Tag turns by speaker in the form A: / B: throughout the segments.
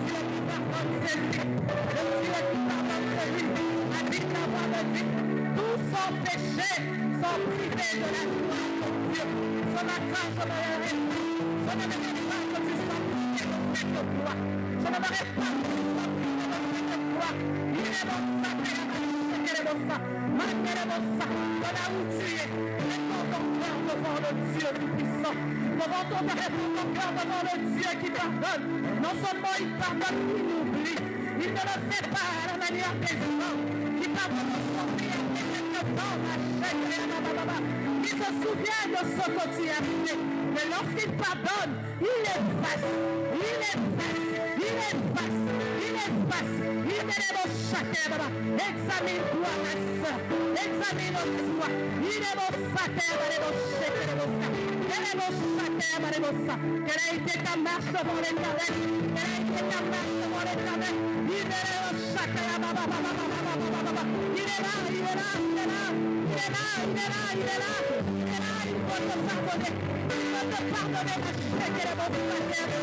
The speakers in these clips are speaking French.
A: Dieu qui pardonne ses vies, le Dieu qui pardonne ses vies, a dit la voix de Dieu, tous sans péché sont privés de la gloire de Dieu. Ce matin, je ne verrai pas, je ne verrai pas que tu sois privé de cette gloire. Je ne verrai pas que tu sois privé de cette gloire. Il est bon ça, il est bon ça, malgré bon ça, de là où tu es, réponds ton cœur devant le Dieu tout-puissant, devant ton cœur devant le Dieu qui pardonne. Non seulement il pardonne, il oublie. Il ne le fait pas à la manière des gens qui pardonnent aujourd'hui après quelque temps, il se souvient de ce que tu as fait. Mais lorsqu'il pardonne, il efface, il efface, il efface, il efface, il élève chacun. Examine-toi, ma soeur, examine-toi. Il est mon sater, quelle a été ta marche devant l'Éternel? Quelle a été ta marche devant l'Éternel? Il est là, chacun. Il est là, il est là, il est là, il est là, il est là, il est là, il est là, il faut te pardonner. Il faut te pardonner, ma chère, quelle est mon sater?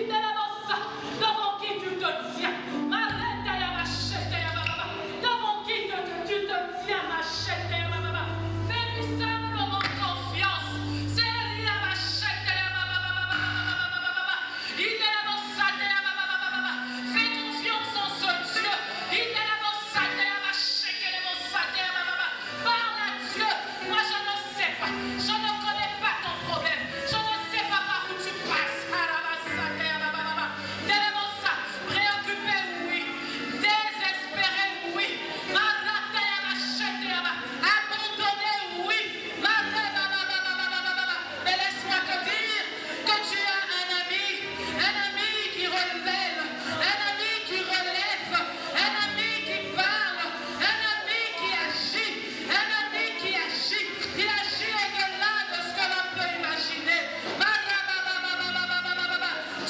A: devant qui tu te tiens. Devant qui tu te tiens, ma chère. Fais-lui simplement confiance. C'est lui à ma chère. Fais confiance en ce Dieu. Parle à Dieu. Moi je ne sais pas. Je ne connais pas ton problème. Je ne sais pas par où tu passes. Préoccupé, oui. Désespéré, oui. Abandonné, oui. Mais laisse-moi te dire que tu as un ami qui relève, un ami qui relève, un ami qui parle, un ami qui agit, un ami qui agit. Il agit au-delà de ce que l'on peut imaginer.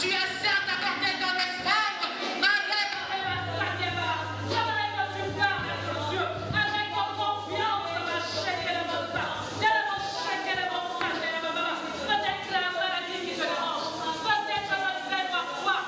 A: Tu as certes apporté ton espoir. J'aimerais que tu parles à Dieu avec ton confiance, ma chère. Peut-être la maladie qui te dérange, peut-être je ne sais pas quoi.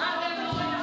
A: Alléluia.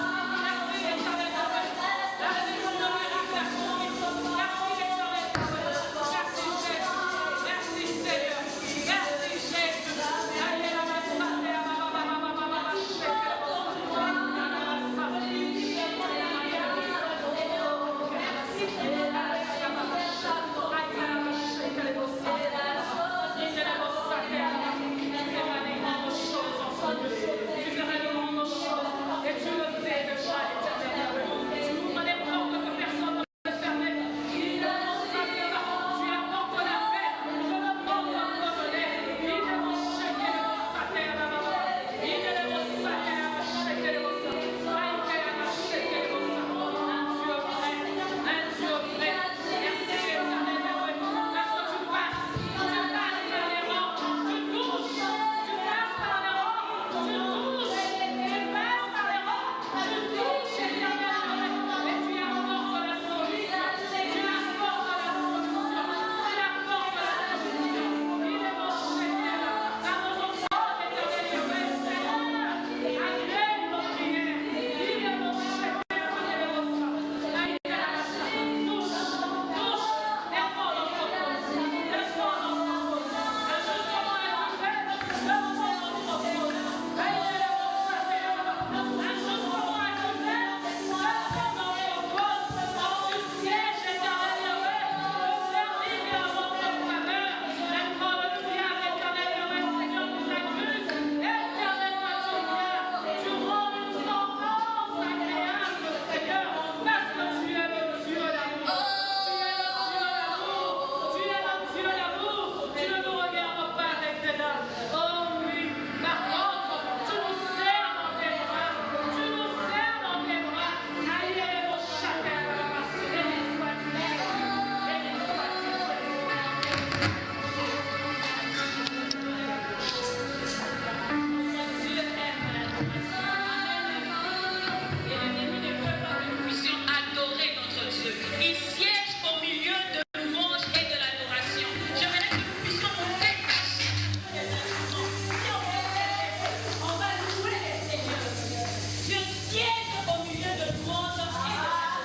B: Je siège au milieu de louanges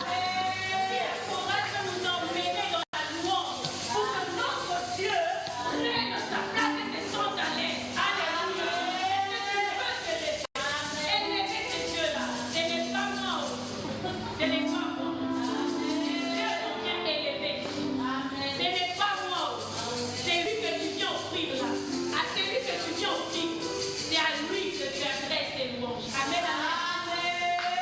B: et il faudrait que nous emmenions dans la louange pour que notre Dieu prenne sa place et descende à l'aise. Alléluia. Est-ce que tu veux te lever? Élevez ce Dieu-là. Ce n'est pas moi. Ce n'est pas moi. Dieu nous vient élever. Ce n'est pas moi. C'est lui que tu viens offrir là. À celui que tu viens offrir, c'est à lui que tu adresses tes louanges. Amen. Amen.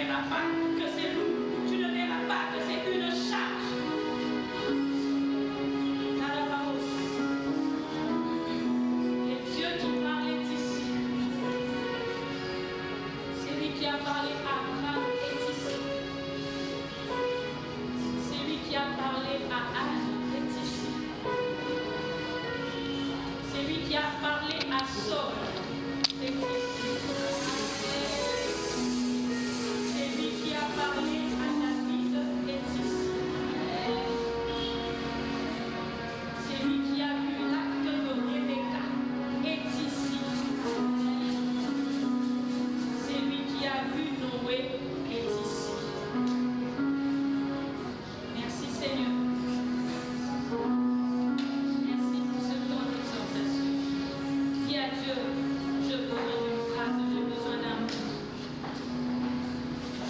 B: verras pas que c'est lourd. Tu ne verras pas que c'est une charge. Et Dieu qui parlait ici, c'est lui qui a parlé à Abraham est ici. C'est lui qui a parlé à Anne est ici. C'est lui qui a parlé à Saul est ici. C'est lui qui a parlé à David est ici. C'est lui qui a vu l'acte de Rebecca est ici. C'est lui qui a vu Noé est ici. Merci Seigneur. Merci pour ce temps d'exhortation. Dis à Dieu, je besoin d'une phrase, j'ai besoin d'amour.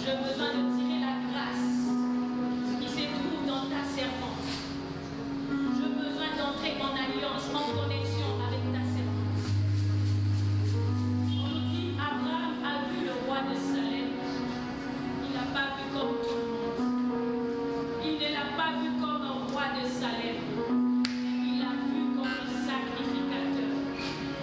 B: J'ai besoin de tirer la grâce qui se trouve dans ta servante. J'ai besoin d'entrer en alliance, en connexion avec ta servante. On nous dit, Abraham a vu le roi de Salem. Il n'a pas vu comme tout le monde. Il ne l'a pas vu comme un roi de Salem. Il l'a vu comme un sacrificateur.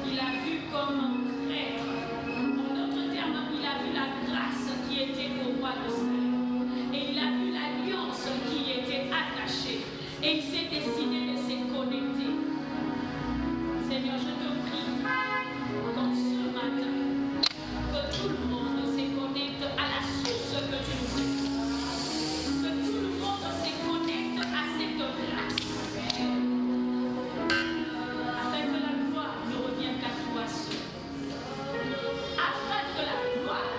B: Il l'a vu comme un prêtre. En d'autres termes, il a vu la grâce qui était au roi de Salem. Et il a vu l'alliance qui était attachée. Et il s'est décidé de se connecter. Seigneur, je te prie, comme ce matin, que tout le monde se connecte à la source que tu nous donnes. Que tout le monde se connecte à cette grâce. Afin que la gloire ne revienne qu'à toi seul. Afin que la gloire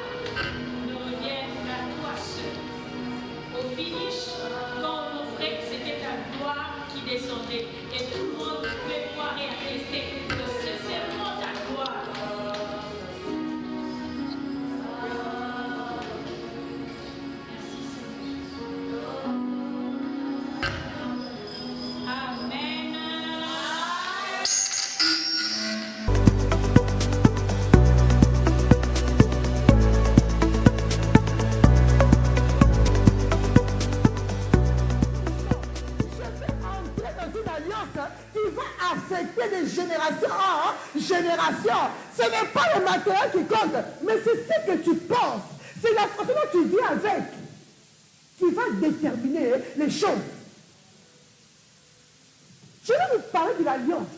B: ne revienne qu'à toi seul. Au finish, quand on offrait, c'était ta gloire qui descendait. Et tout le monde pouvait voir et attester que c'est seulement ta gloire. Merci Seigneur. Amen.
A: Je vais entrer dans une alliance qui va affecter de génération en génération. Ce n'est pas le matériel qui compte, mais c'est ce que tu penses. C'est la façon dont tu vis avec qui va déterminer les choses. Je vais vous parler de l'alliance.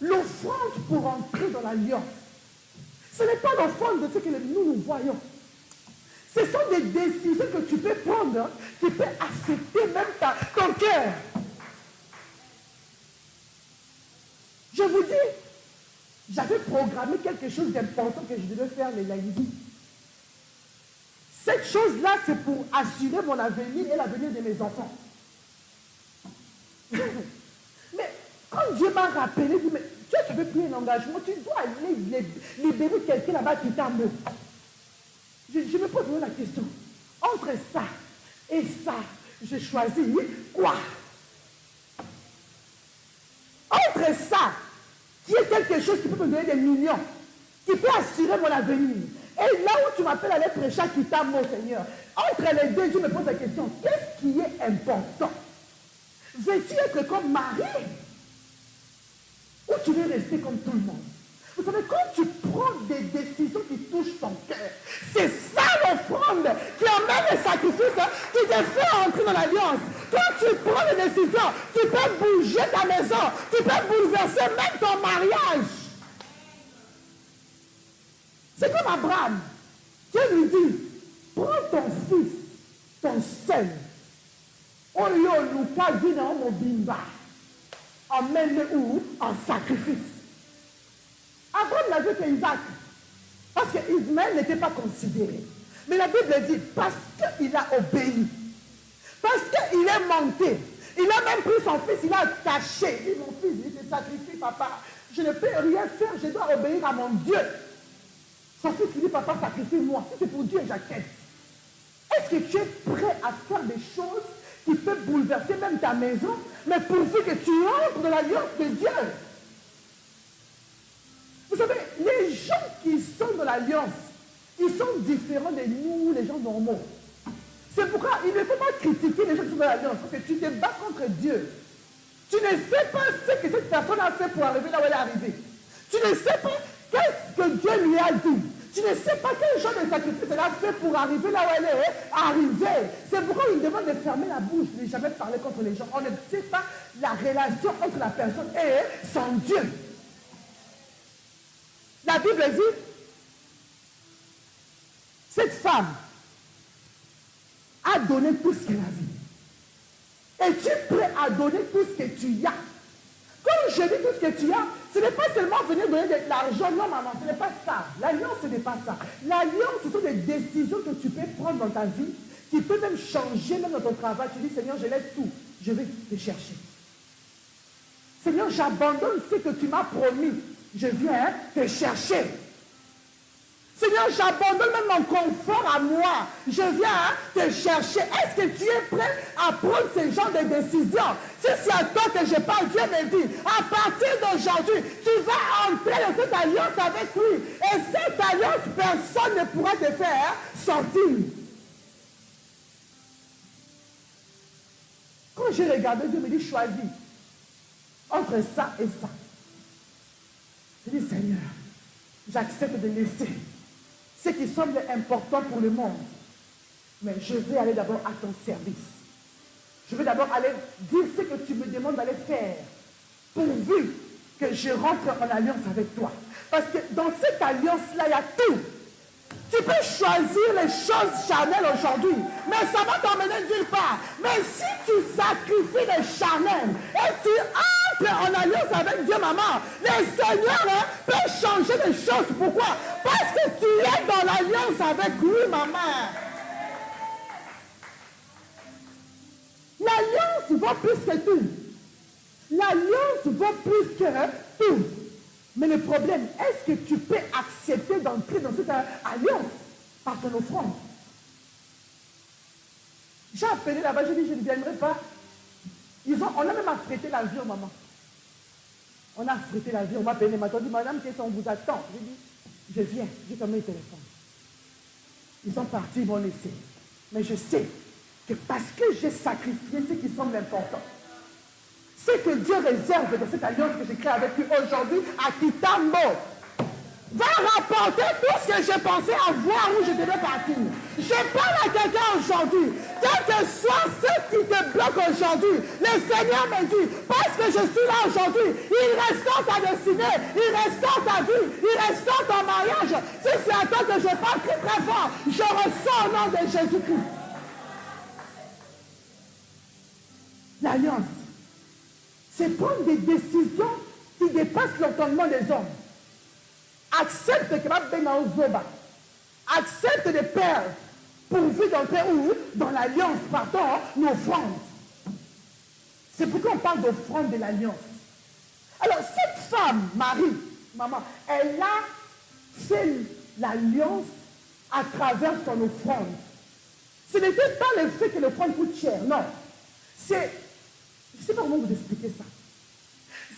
A: L'offrande pour entrer dans l'alliance. Ce n'est pas l'offrande de ce que nous voyons. Ce sont des décisions que tu peux prendre qui peuvent affecter même ton cœur. Je vous dis, j'avais programmé quelque chose d'important que je devais faire les lundis. Cette chose-là, c'est pour assurer mon avenir et l'avenir de mes enfants. Mais quand Dieu m'a rappelé, il dit, mais tu avais pris un engagement, tu dois aller libérer quelqu'un là-bas qui t'aime. Je me pose la question. Entre ça et ça, je choisis quoi? Entre ça, qui est quelque chose qui peut me donner des millions, qui peut assurer mon avenir, et là où tu m'appelles à aller prêcher qui t'aime, mon Seigneur, entre les deux, Dieu me pose la question, qu'est-ce qui est important? Veux-tu être comme Marie? Ou tu veux rester comme tout le monde? Vous savez, quand tu prends des décisions qui touchent ton cœur, c'est ça l'offrande qui amène le sacrifice, qui te fait entrer dans l'alliance. Quand tu prends des décisions qui peuvent bouger ta maison, qui peuvent bouleverser même ton mariage. C'est comme Abraham. Dieu lui dit, prends ton fils, ton seul, Oyo Luka Vina Mobimba, emmène-le où? En sacrifice. Abraham n'a vu qu'Isaac, parce qu'Ismaël n'était pas considéré. Mais la Bible dit, parce qu'il a obéi, parce qu'il est monté, il a même pris son fils, il a caché. Il dit, mon fils, il te sacrifie, papa. Je ne peux rien faire, je dois obéir à mon Dieu. Son fils lui dit, papa, sacrifie-moi. Si c'est pour Dieu, j'accepte. Est-ce que tu es prêt à faire des choses qui peuvent bouleverser même ta maison, mais pourvu que tu entres dans l'alliance de Dieu? Vous savez, les gens qui sont dans l'alliance, Ils sont différents de nous, les gens normaux. C'est pourquoi il ne faut pas critiquer les gens qui sont dans l'alliance, parce que tu te bats contre Dieu. Tu ne sais pas ce que cette personne a fait pour arriver là où elle est arrivée. Tu ne sais pas qu'est-ce que Dieu lui a dit. Tu ne sais pas quel genre de sacrifice elle a fait pour arriver là où elle est arrivée. C'est pourquoi il demande de fermer la bouche, de ne jamais parler contre les gens. On ne sait pas la relation entre la personne et son Dieu. La Bible dit, cette femme a donné tout ce qu'elle avait. Es-tu prêt à donner tout ce que tu as? Quand je dis tout ce que tu as, ce n'est pas seulement venir donner de l'argent. Non, maman, ce n'est pas ça. L'alliance, ce n'est pas ça. L'alliance, ce sont des décisions que tu peux prendre dans ta vie, qui peuvent même changer, même dans ton travail. Tu dis, Seigneur, je laisse tout. Je vais te chercher. Seigneur, j'abandonne ce que tu m'as promis. Je viens te chercher. Seigneur, j'abandonne même mon confort à moi. Je viens te chercher. Est-ce que tu es prêt à prendre ce genre de décision? Si c'est à toi que je parle, Dieu me dit, à partir d'aujourd'hui, tu vas entrer dans cette alliance avec lui. Et cette alliance, personne ne pourra te faire sortir. Quand j'ai regardé, Dieu me dit, choisis entre ça et ça. Je dis, Seigneur, j'accepte de laisser ce qui semble important pour le monde. Mais je vais aller d'abord à ton service. Je vais d'abord aller dire ce que tu me demandes d'aller faire, pourvu que je rentre en alliance avec toi. Parce que dans cette alliance-là, il y a tout. Tu peux choisir les choses charnelles aujourd'hui, mais ça va t'emmener nulle part. Mais si tu sacrifies les charnelles et tu entres en alliance avec Dieu, maman, le Seigneur peut changer les choses. Pourquoi? Parce que tu es dans l'alliance avec lui, maman. L'alliance vaut plus que tout. L'alliance vaut plus que tout. Mais le problème, est-ce que tu peux accepter d'entrer dans cette alliance par ton offrande? J'ai appelé là-bas, j'ai dit, je ne viendrai pas. On a même affrété l'avion, maman. On a affrété l'avion, on m'a appelé, on dit, madame, qu'est-ce qu'on vous attend? J'ai dit, je viens, j'ai fermé le téléphone. Ils sont partis, ils vont laisser. Mais je sais que parce que j'ai sacrifié ce qui semble important, ce que Dieu réserve de cette alliance que j'ai créée avec lui aujourd'hui à Kitambo va rapporter tout ce que j'ai pensé avoir où je devais partir. Je parle à quelqu'un aujourd'hui, quel que soit ce qui te bloque aujourd'hui, le Seigneur me dit, parce que je suis là aujourd'hui, il restaure ta destinée, il restaure ta vie, il restaure ton mariage. Si c'est à toi que je parle très très fort, je ressens au nom de Jésus-Christ. L'alliance, c'est prendre des décisions qui dépassent l'entendement des hommes. Accepte que ma bénao zoba. Accepte de perdre pourvu d'entrer où? Dans l'alliance, pardon, nos offrandes. C'est pourquoi on parle d'offrande de l'alliance. Alors, cette femme, Marie, maman, elle a fait l'alliance à travers son offrande. Ce n'était pas le fait que l'offrande coûte cher, non. C'est, je ne sais pas comment vous expliquer ça.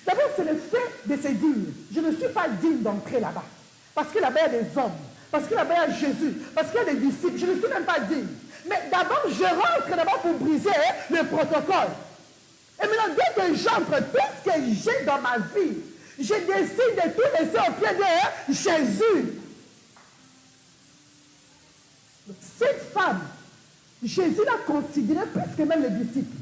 A: D'abord, c'est le fait de se dire, je ne suis pas digne d'entrer là-bas. Parce que là-bas, il y a des hommes. Parce que là-bas, il y a Jésus. Parce qu'il y a des disciples. Je ne suis même pas digne. Mais d'abord, je rentre d'abord pour briser le protocole. Et maintenant, dès que j'entre, tout ce que j'ai dans ma vie, je décide de tout laisser au pied de Jésus. Donc, cette femme, Jésus l'a considérée plus que même les disciples.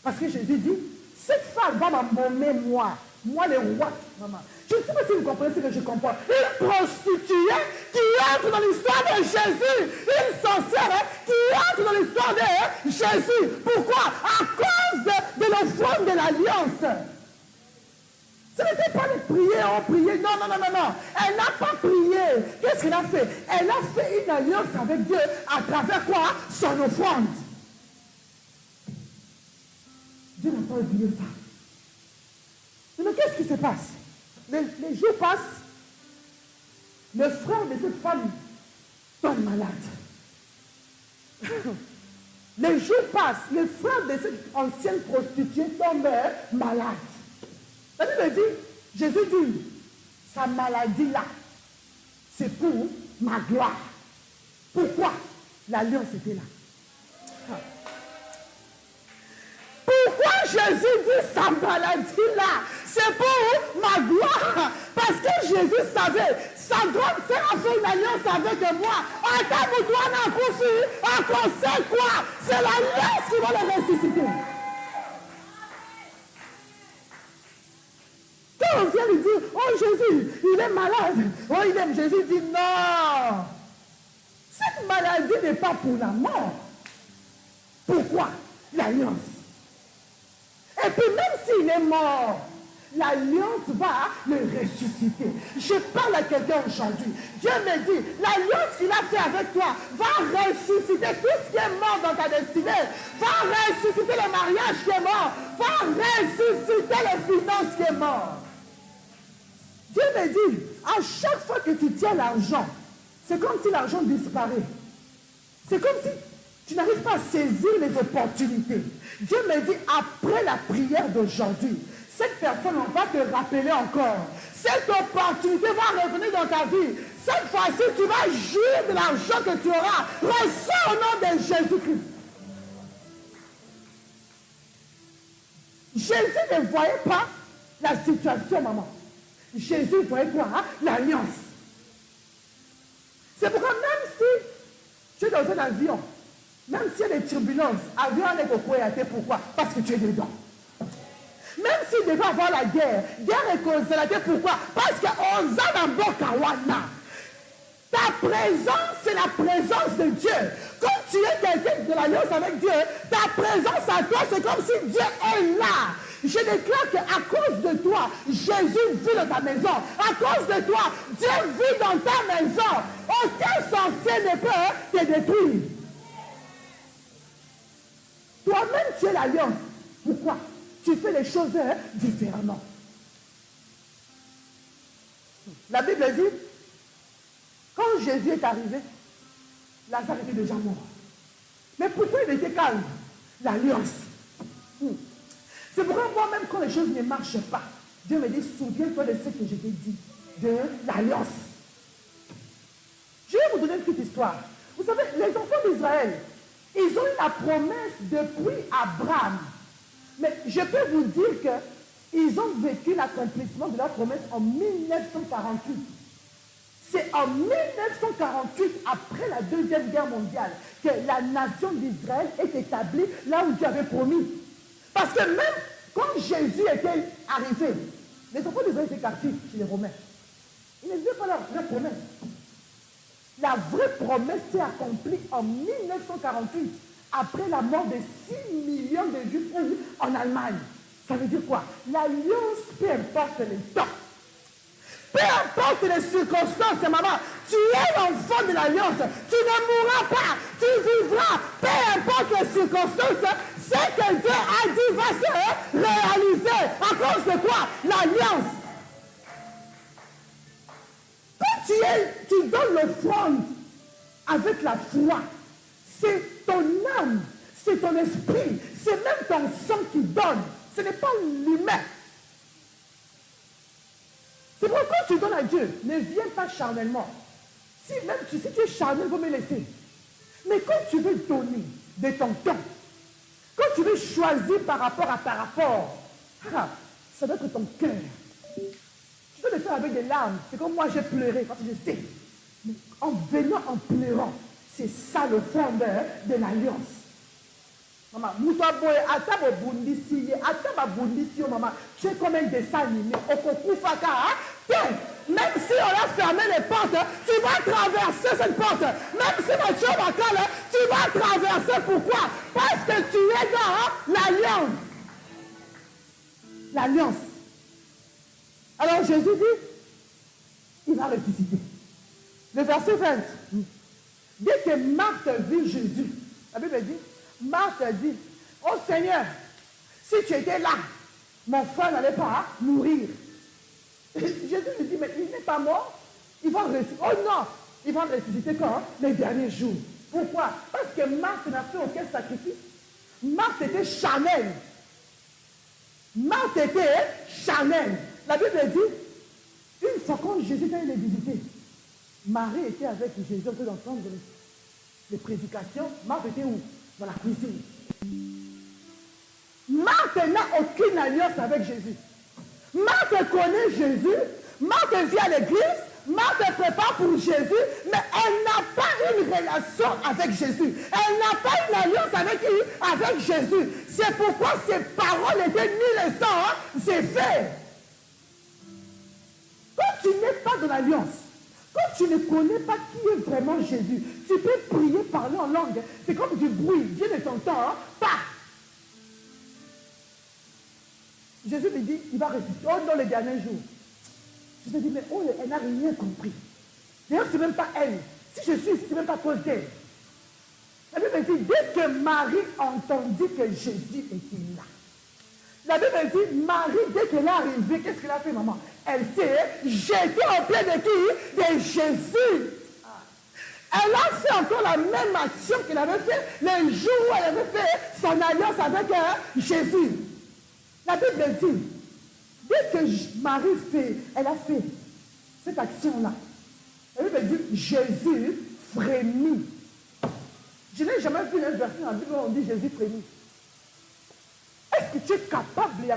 A: Parce que Jésus dit, cette femme va m'embaumer moi le roi, maman. Je ne sais pas si vous comprenez ce que je comprends. Une prostituée qui entre dans l'histoire de Jésus. Une sorcière qui entre dans l'histoire de Jésus. Pourquoi? À cause de l'offrande de l'alliance. Ce n'était pas de prier, on priait. Non. Elle n'a pas prié. Qu'est-ce qu'elle a fait? Elle a fait une alliance avec Dieu à travers quoi? Son offrande. Dieu n'a pas oublié ça. Mais qu'est-ce qui se passe? Les jours passent. Le frère de cette femme tombe malade. Les jours passent. Le frère de cette ancienne prostituée tombe malade. La Bible dit, Jésus dit, sa maladie là, c'est pour ma gloire. Pourquoi l'alliance était là? Pourquoi Jésus dit sa maladie là? C'est pour ma gloire. Parce que Jésus savait, sa grande sœur a fait une alliance avec moi. Encore c'est quoi? C'est l'alliance qui va le ressusciter. Quand on vient lui dire, oh Jésus, il est malade. Oh, il aime. Jésus dit, non. Cette maladie n'est pas pour la mort. Pourquoi? L'alliance. Et puis même s'il est mort, l'alliance va le ressusciter. Je parle à quelqu'un aujourd'hui. Dieu me dit, l'alliance qu'il a fait avec toi va ressusciter tout ce qui est mort dans ta destinée. Va ressusciter le mariage qui est mort. Va ressusciter les finances qui est mort. Dieu me dit, à chaque fois que tu tiens l'argent, c'est comme si l'argent disparaît. C'est comme si tu n'arrives pas à saisir les opportunités. Dieu me dit, après la prière d'aujourd'hui, cette personne, on va te rappeler encore. Cette opportunité va revenir dans ta vie. Cette fois-ci, tu vas jouir de l'argent que tu auras. Reçois au nom de Jésus-Christ. Jésus ne voyait pas la situation, maman. Jésus voyait quoi? L'alliance. C'est pourquoi même si tu es dans un avion, même s'il y a des turbulences, l'avion n'est pas coïaté. Pourquoi? Parce que tu es dedans. Même s'il devait avoir la guerre est consolée. Pourquoi? Parce que Ozanabokawana. Ta présence, c'est la présence de Dieu. Quand tu es quelqu'un de l'alliance avec Dieu, ta présence à toi, c'est comme si Dieu est là. Je déclare qu'à cause de toi, Jésus vit dans ta maison. À cause de toi, Dieu vit dans ta maison. Aucun sorcier ne peut te détruire. Toi-même, tu es l'alliance. Pourquoi? Tu fais les choses différemment. La Bible dit, quand Jésus est arrivé, Lazare était déjà mort. Mais pourquoi il était calme? L'alliance. C'est pourquoi moi-même, quand les choses ne marchent pas, Dieu me dit, souviens-toi de ce que je t'ai dit, de l'alliance. Je vais vous donner une petite histoire. Vous savez, les enfants d'Israël, ils ont eu la promesse depuis Abraham. Mais je peux vous dire qu'ils ont vécu l'accomplissement de leur promesse en 1948. C'est en 1948, après la Deuxième Guerre mondiale, que la nation d'Israël est établie là où Dieu avait promis. Parce que même quand Jésus était arrivé, les enfants d'Israël étaient captifs chez les Romains. Ils ne vivaient pas leur promesse. La vraie promesse s'est accomplie en 1948, après la mort de 6 millions de Juifs en Allemagne. Ça veut dire quoi? L'alliance, peu importe les temps. Peu importe les circonstances, maman, tu es l'enfant de l'alliance. Tu ne mourras pas, tu vivras. Peu importe les circonstances, ce que Dieu a dit va se réaliser. À cause de quoi? L'alliance. Quand tu donnes l'offrande avec la foi, c'est ton âme, c'est ton esprit, c'est même ton sang qui donne. Ce n'est pas l'humain. C'est pourquoi quand tu donnes à Dieu, ne viens pas charnellement. Si tu es charnel, il faut me laisser. Mais quand tu veux donner de ton temps, quand tu veux choisir par rapport à ta rapport, ça doit être ton cœur. Tu dois le faire avec des larmes. C'est comme moi j'ai pleuré parce que je sais. Mais en venant en pleurant, c'est ça le fondeur de l'alliance. Maman, maman, tu es comme un dessin animé. Même si on a fermé les portes, tu vas traverser cette porte. Même si ma chambre va caler, tu vas traverser. Pourquoi? Parce que tu es dans l'alliance. L'alliance. Alors Jésus dit, il va ressusciter. Le verset 20. Dès que Marthe vit Jésus, la Bible dit, Marthe dit, oh Seigneur, si tu étais là, mon frère n'allait pas mourir. Jésus lui dit, mais il n'est pas mort, il va ressusciter. Oh non, il va ressusciter quand? Les derniers jours. Pourquoi? Parce que Marthe n'a fait aucun sacrifice. Marthe était charnelle. Marthe était charnelle. La Bible dit, une fois quand Jésus est allé les visiter, Marie était avec Jésus en train d'entendre les prédications. Marthe était où? Dans la cuisine. Marthe n'a aucune alliance avec Jésus. Marthe connaît Jésus. Marthe vient à l'église. Marthe prépare pour Jésus, mais elle n'a pas une relation avec Jésus. Elle n'a pas une alliance avec qui? Avec Jésus. C'est pourquoi ses paroles étaient nulles et sans effet. Quand tu n'es pas dans l'alliance, quand tu ne connais pas qui est vraiment Jésus, tu peux prier, parler en langue. C'est comme du bruit. Dieu ne t'entend pas. Jésus me dit, il va ressusciter dans les derniers jours. Je me dis, mais oh, elle n'a rien compris. D'ailleurs, ce n'est même pas elle. Si je suis, ce n'est même pas cause d'elle. La Bible me dit, dès que Marie entendit que Jésus était là, la Bible me dit, Marie, dès qu'elle est arrivée, qu'est-ce qu'elle a fait, maman? Elle s'est jetée au pied de qui? De Jésus. Elle a fait encore la même action qu'elle avait fait le jour où elle avait fait son alliance avec Jésus. La Bible dit, dès que Marie elle a fait cette action-là, la Bible dit, Jésus frémit. Je n'ai jamais vu un verset dans la Bible où on dit Jésus frémit. Est-ce que tu es capable de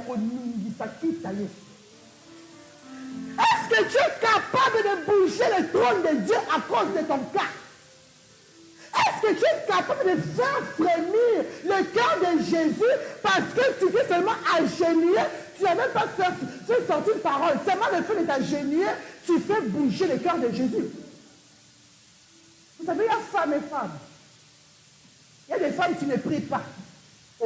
A: Est-ce que tu es capable de bouger le trône de Dieu à cause de ton cas? Est-ce que tu es capable de faire frémir le cœur de Jésus parce que tu t'es seulement agenouillé? Tu n'as même pas fait sortir une parole. Seulement le fait de t'agenouiller, tu fais bouger le cœur de Jésus. Vous savez, il y a femmes et femmes. Il y a des femmes qui ne prient pas. Ça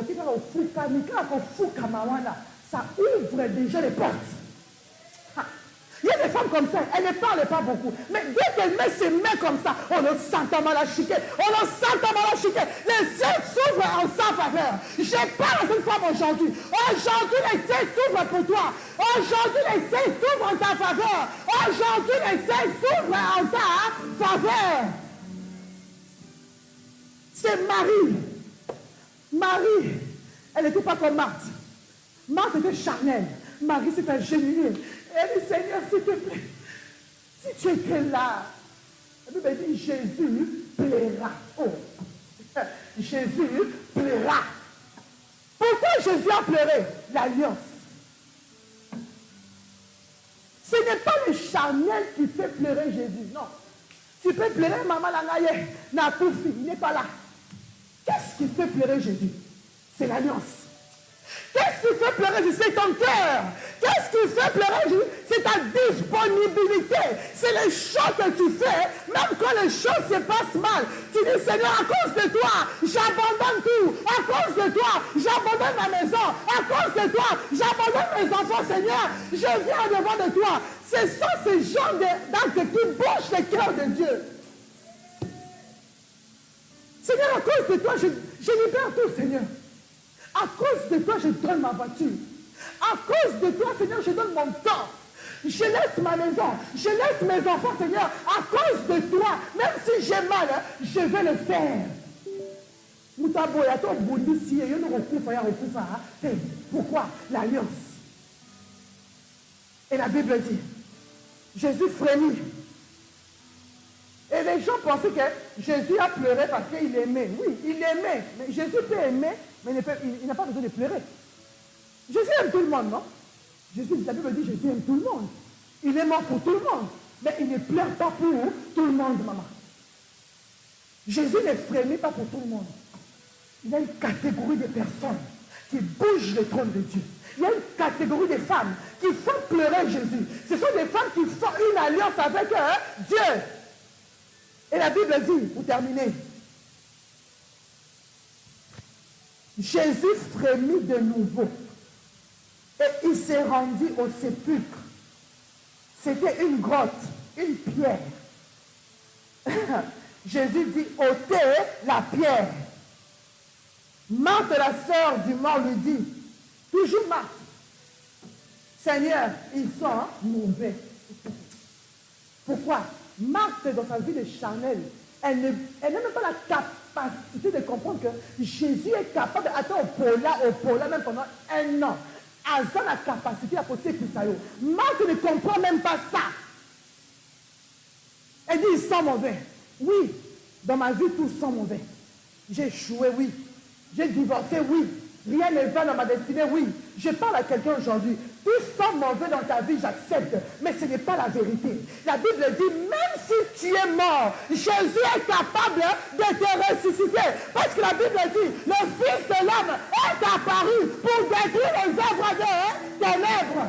A: ouvre déjà les portes. Il y a des femmes comme ça, elles ne parlent pas beaucoup. Mais dès qu'elles mettent ses mains comme ça, on le sent mal à chiquer. On le sent mal à chiquer. Les cieux s'ouvrent en sa faveur. Je parle à cette femme aujourd'hui. Aujourd'hui, les cieux s'ouvrent pour toi. Aujourd'hui, les cieux s'ouvrent en ta faveur. Aujourd'hui, les cieux s'ouvrent en ta faveur. C'est Marie. Marie, elle n'était pas comme Marthe. Marthe était charnelle. Marie s'est agenouillée. Elle dit, Seigneur, s'il te plaît, si tu étais là, la Bible dit, Jésus plaira. Oh, Jésus plaira. Pourquoi Jésus a pleuré? L'alliance. Ce n'est pas le charnel qui fait pleurer Jésus, non. Tu peux pleurer, maman Langaye, n'a tout fait, il n'est pas là. Qu'est-ce qui fait pleurer Jésus? C'est l'alliance. Qu'est-ce qui fait pleurer Jésus? C'est ton cœur. Qu'est-ce qui fait pleurer Jésus? C'est ta disponibilité. C'est les choses que tu fais, même quand les choses se passent mal. Tu dis, Seigneur, à cause de toi, j'abandonne tout. À cause de toi, j'abandonne ma maison. À cause de toi, j'abandonne mes enfants, Seigneur. Je viens devant de toi. Ce sont ces genres d'actes qui bouchent le cœur de Dieu. Seigneur, à cause de toi, je libère tout, Seigneur. À cause de toi, je donne ma voiture. À cause de toi, Seigneur, je donne mon temps. Je laisse ma maison. Je laisse mes enfants, Seigneur. À cause de toi, même si j'ai mal, je vais le faire. Pourquoi? L'alliance. Et la Bible dit, Jésus frémit. Et les gens pensaient que Jésus a pleuré parce qu'il aimait. Oui, il aimait. Mais Jésus peut aimer, mais il n'a pas besoin de pleurer. Jésus aime tout le monde, non? La Bible dit Jésus aime tout le monde. Il est mort pour tout le monde. Mais il ne pleure pas pour tout le monde, maman. Jésus ne frémit pas pour tout le monde. Il y a une catégorie de personnes qui bougent le trône de Dieu. Il y a une catégorie de femmes qui font pleurer Jésus. Ce sont des femmes qui font une alliance avec Dieu. Et la Bible dit, pour terminer, Jésus frémit de nouveau et il s'est rendu au sépulcre. C'était une grotte, une pierre. Jésus dit, ôtez la pierre. Marthe, la sœur du mort, lui dit, toujours Marthe, Seigneur, ils sont mauvais. Pourquoi? Marthe, dans sa vie de charnel, elle n'a même pas la capacité de comprendre que Jésus est capable d'attendre au pôle, même pendant 1 an. Elle a la capacité à porter Pisayo. Marthe ne comprend même pas ça. Elle dit, ils sont mauvais. Oui, dans ma vie, tous sont mauvais. J'ai échoué, oui. J'ai divorcé, oui. Rien ne va dans ma destinée, oui. Je parle à quelqu'un aujourd'hui. Tous sont mauvais dans ta vie, j'accepte. Mais ce n'est pas la vérité. La Bible dit, même si tu es mort, Jésus est capable de te ressusciter. Parce que la Bible dit, le Fils de l'homme est apparu pour détruire les œuvres des ténèbres.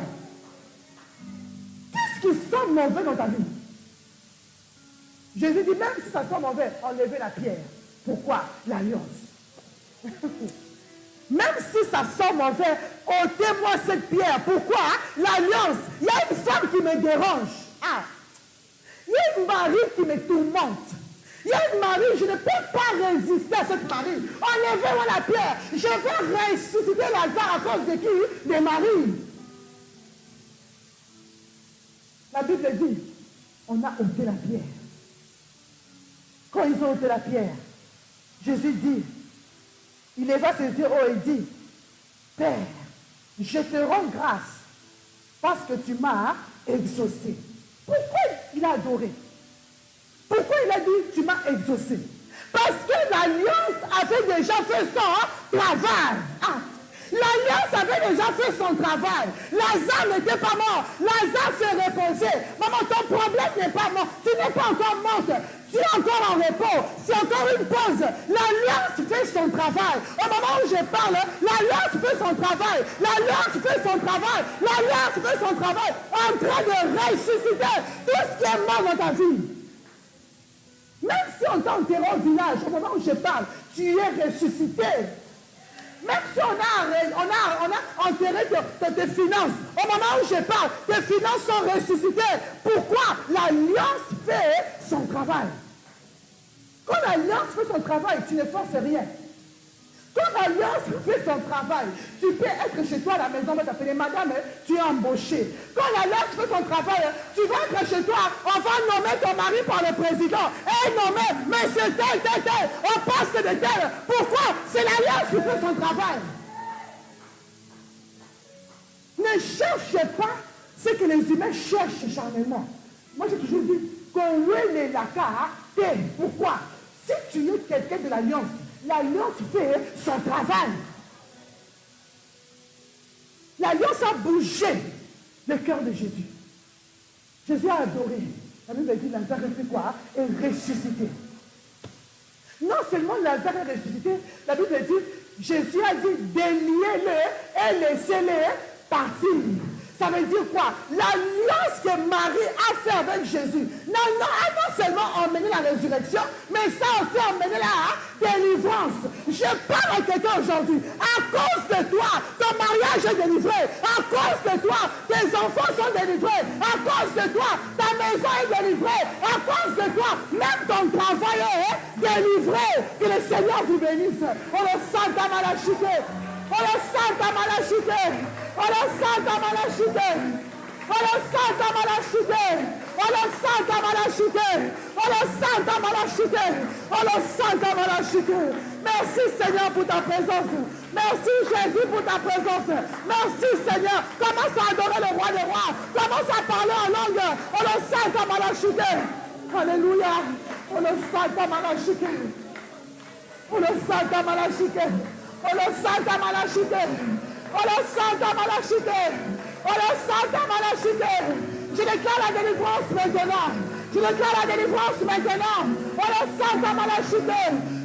A: Qu'est-ce qui sont mauvais dans ta vie? Jésus dit, même si ça sent mauvais, enlevez la pierre. Pourquoi? L'alliance. Même si ça sent mauvais, ôtez-moi cette pierre. Pourquoi? L'alliance. Il y a une femme qui me dérange. Ah. Il y a une mari qui me tourmente. Il y a une mari, je ne peux pas résister à cette mari. Enlevez-moi la pierre. Je vais ressusciter Lazare à cause de qui? Des maris. La Bible dit, on a ôté la pierre. Quand ils ont ôté la pierre, Jésus dit, il leva ses yeux haut et dit, Père, je te rends grâce parce que tu m'as exaucé. Pourquoi il a adoré? Pourquoi il a dit, tu m'as exaucé? Parce que l'alliance avait déjà fait son travail. Ah. L'alliance avait déjà fait son travail. Lazare n'était pas mort. Lazare s'est reposé. Maman, ton problème n'est pas mort. Tu n'es pas encore morte. Tu es encore en repos. C'est encore une pause. L'alliance fait son travail. Au moment où je parle, l'alliance fait son travail. L'alliance fait son travail. L'alliance fait son travail. En train de ressusciter tout ce qui est mort dans ta vie. Même si on t'a enterré au village, au moment où je parle, tu es ressuscité. Même si on a enterré tes finances, au moment où je parle, tes finances sont ressuscitées. Pourquoi? L'alliance fait son travail. Quand l'alliance fait son travail, tu ne forces rien. Quand l'alliance fait son travail, tu peux être chez toi à la maison, on va t'appeler madame, tu es embauché. Quand l'alliance fait son travail, tu vas être chez toi, on va nommer ton mari par le président. Et nommer, mais c'est tel, on passe de tel. Pourquoi? C'est l'alliance qui fait son travail. Ne cherchez pas ce que les humains cherchent charnellement. Moi j'ai toujours dit, qu'on est la carte. Pourquoi? Si tu es quelqu'un de l'alliance, l'alliance fait son travail. L'alliance a bougé le cœur de Jésus. Jésus a adoré. La Bible dit Lazare fait quoi? Est ressuscité. Non seulement Lazare est ressuscité, la Bible dit, Jésus a dit, déliez-le et laissez-le partir. Ça veut dire quoi? L'alliance que Marie a fait avec Jésus a non seulement emmené la résurrection, mais ça a aussi emmené la délivrance. Je parle à quelqu'un aujourd'hui. À cause de toi, ton mariage est délivré. À cause de toi, tes enfants sont délivrés. À cause de toi, ta maison est délivrée. À cause de toi, même ton travail est délivré. Que le Seigneur vous bénisse. On le sent à Malachite. On le sent à Malachite. On le sent à Malachite. On le sent à Malachite. On le sent à Malachite. On le sent à Malachite. On le sent à Malachite. Merci Seigneur pour ta présence. Merci Jésus pour ta présence. Merci Seigneur. Commence à adorer le roi des rois. Commence à parler en langue. On le sent à Malachite. Alléluia. On le sent à Malachite. On le sent à Malachite. On le sent à Malachite. On le sent à Malachite. On le sent à Malachite. Je déclare la délivrance maintenant. Je déclare la délivrance maintenant. On le sent à Malachite.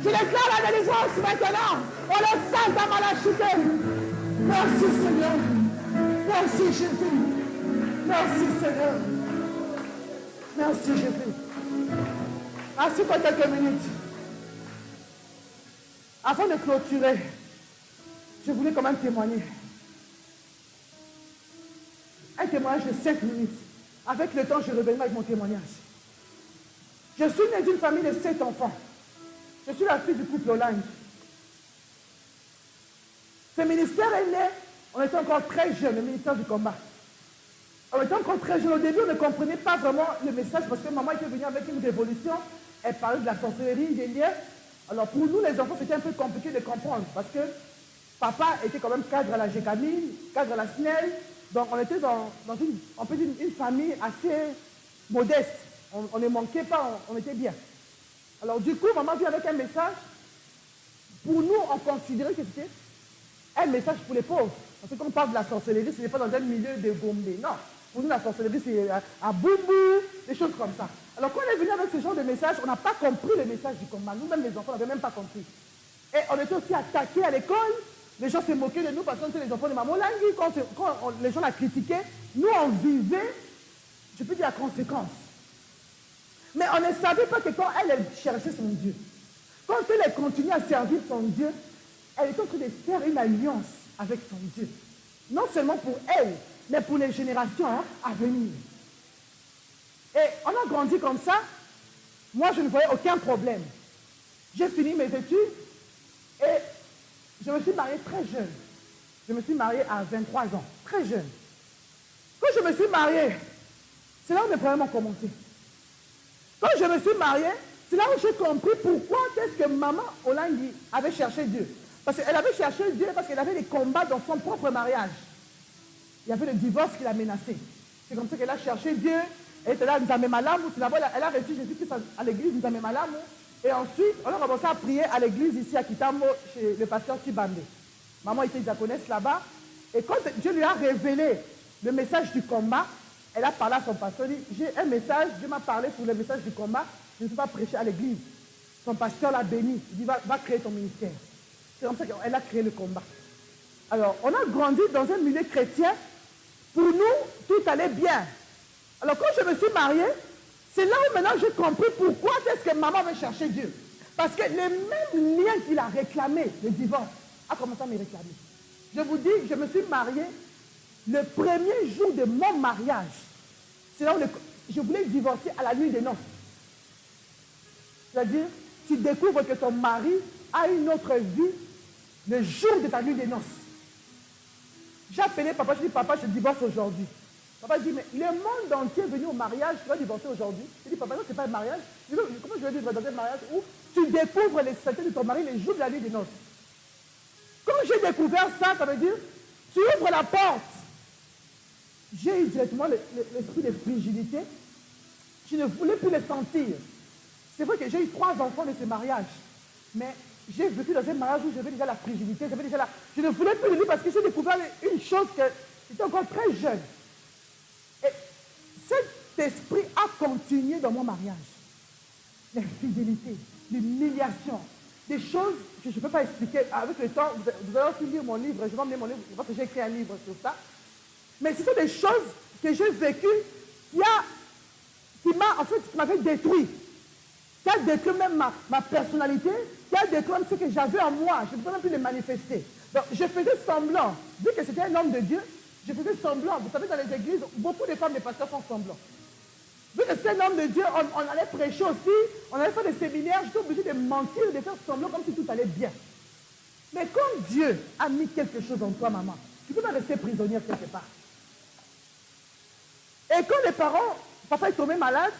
A: Je déclare la délivrance maintenant. On le sent à Malachite. Merci Seigneur. Merci Jésus. Merci Seigneur. Merci Jésus. Assis-toi quelques minutes. Avant de clôturer, je voulais quand même témoigner. Un témoignage de 5 minutes. Avec le temps, je reviendrai avec mon témoignage. Je suis née d'une famille de 7 enfants. Je suis la fille du couple Hollande. Ce ministère est né, on était encore très jeunes, le ministère du combat. On était encore très jeunes. Au début, on ne comprenait pas vraiment le message parce que maman était venue avec une révolution. Elle parlait de la sorcellerie, des liens. Alors pour nous, les enfants, c'était un peu compliqué de comprendre parce que papa était quand même cadre à la Gécamine, cadre à la SNEL. Donc on était dans une famille assez modeste. On ne manquait pas, on était bien. Alors du coup, maman vient avec un message. Pour nous, on considérait que c'était un message pour les pauvres. Parce que quand on parle de la sorcellerie, ce n'est pas dans un milieu de Gombe. Non. Pour nous, la sorcellerie, c'est à Boubou, des choses comme ça. Alors quand on est venu avec ce genre de message, on n'a pas compris le message du combat. Nous-mêmes, les enfants, on n'avait même pas compris. Et on était aussi attaqués à l'école. Les gens se moquaient de nous parce qu'on était les enfants de maman Langui. Quand les gens la critiquaient, nous, on vivait, je peux dire, la conséquence. Mais on ne savait pas que quand elle cherchait son Dieu, quand elle continuait à servir son Dieu, elle était en train de faire une alliance avec son Dieu. Non seulement pour elle, mais pour les générations à venir. Et on a grandi comme ça. Moi, je ne voyais aucun problème. J'ai fini mes études et je me suis mariée très jeune. Je me suis mariée à 23 ans, très jeune. Quand je me suis mariée, c'est là où mes problèmes ont commencé. Quand je me suis mariée, c'est là où j'ai compris pourquoi est-ce que maman Olangui avait cherché Dieu. Parce qu'elle avait cherché Dieu parce qu'elle avait des combats dans son propre mariage. Il y avait le divorce qui l'a menacée. C'est comme ça qu'elle a cherché Dieu. Elle était là, elle a reçu Jésus-Christ à l'église, et ensuite, on a commencé à prier à l'église ici à Kitambo, chez le pasteur Chibande. Maman était diaconesse là-bas. Et quand Dieu lui a révélé le message du combat, elle a parlé à son pasteur, dit, j'ai un message, Dieu m'a parlé sur le message du combat, je ne peux pas prêcher à l'église. Son pasteur l'a béni, il dit, va créer ton ministère. C'est comme ça qu'elle a créé le combat. Alors, on a grandi dans un milieu chrétien. Pour nous, tout allait bien. Alors, quand je me suis mariée, c'est là où maintenant j'ai compris pourquoi est-ce que maman veut chercher Dieu. Parce que le même lien qu'il a réclamé, le divorce, a commencé à me réclamer. Je vous dis, je me suis mariée le premier jour de mon mariage. C'est là où je voulais divorcer à la nuit des noces. C'est-à-dire, tu découvres que ton mari a une autre vie le jour de ta nuit des noces. J'ai appelé papa, je dis, papa, je divorce aujourd'hui. Papa dit, mais le monde entier est venu au mariage, tu vas divorcer aujourd'hui. Je dis, papa, non, ce n'est pas un mariage. Je dis, comment je vais vivre dans un mariage où tu découvres les secrets de ton mari le jour de la nuit des noces. Quand j'ai découvert ça, ça veut dire, tu ouvres la porte. J'ai eu directement l'esprit de frigidité. Je ne voulais plus le sentir. C'est vrai que j'ai eu 3 enfants de ce mariage. Mais j'ai vécu dans un mariage où j'avais déjà la frigidité, j'avais déjà la... Je ne voulais plus le vivre parce que j'ai découvert une chose que j'étais encore très jeune. Et cet esprit a continué dans mon mariage. L'infidélité, l'humiliation, des choses que je ne peux pas expliquer. Avec le temps, vous allez aussi lire mon livre, je vais emmener mon livre, parce que j'ai écrit un livre sur ça. Mais ce sont des choses que j'ai vécues qui m'avaient détruit. Qui a détruit même ma personnalité, qui a détruit même ce que j'avais en moi. Je ne pouvais même plus les manifester. Donc, je faisais semblant. Vu que c'était un homme de Dieu, je faisais semblant. Vous savez, dans les églises, beaucoup de femmes, des pasteurs font semblant. Vu que c'était un homme de Dieu, on allait prêcher aussi, on allait faire des séminaires, j'étais obligé de mentir, de faire semblant comme si tout allait bien. Mais quand Dieu a mis quelque chose en toi, maman, tu ne peux pas rester prisonnière quelque part. Et quand les parents, papa est tombé malade,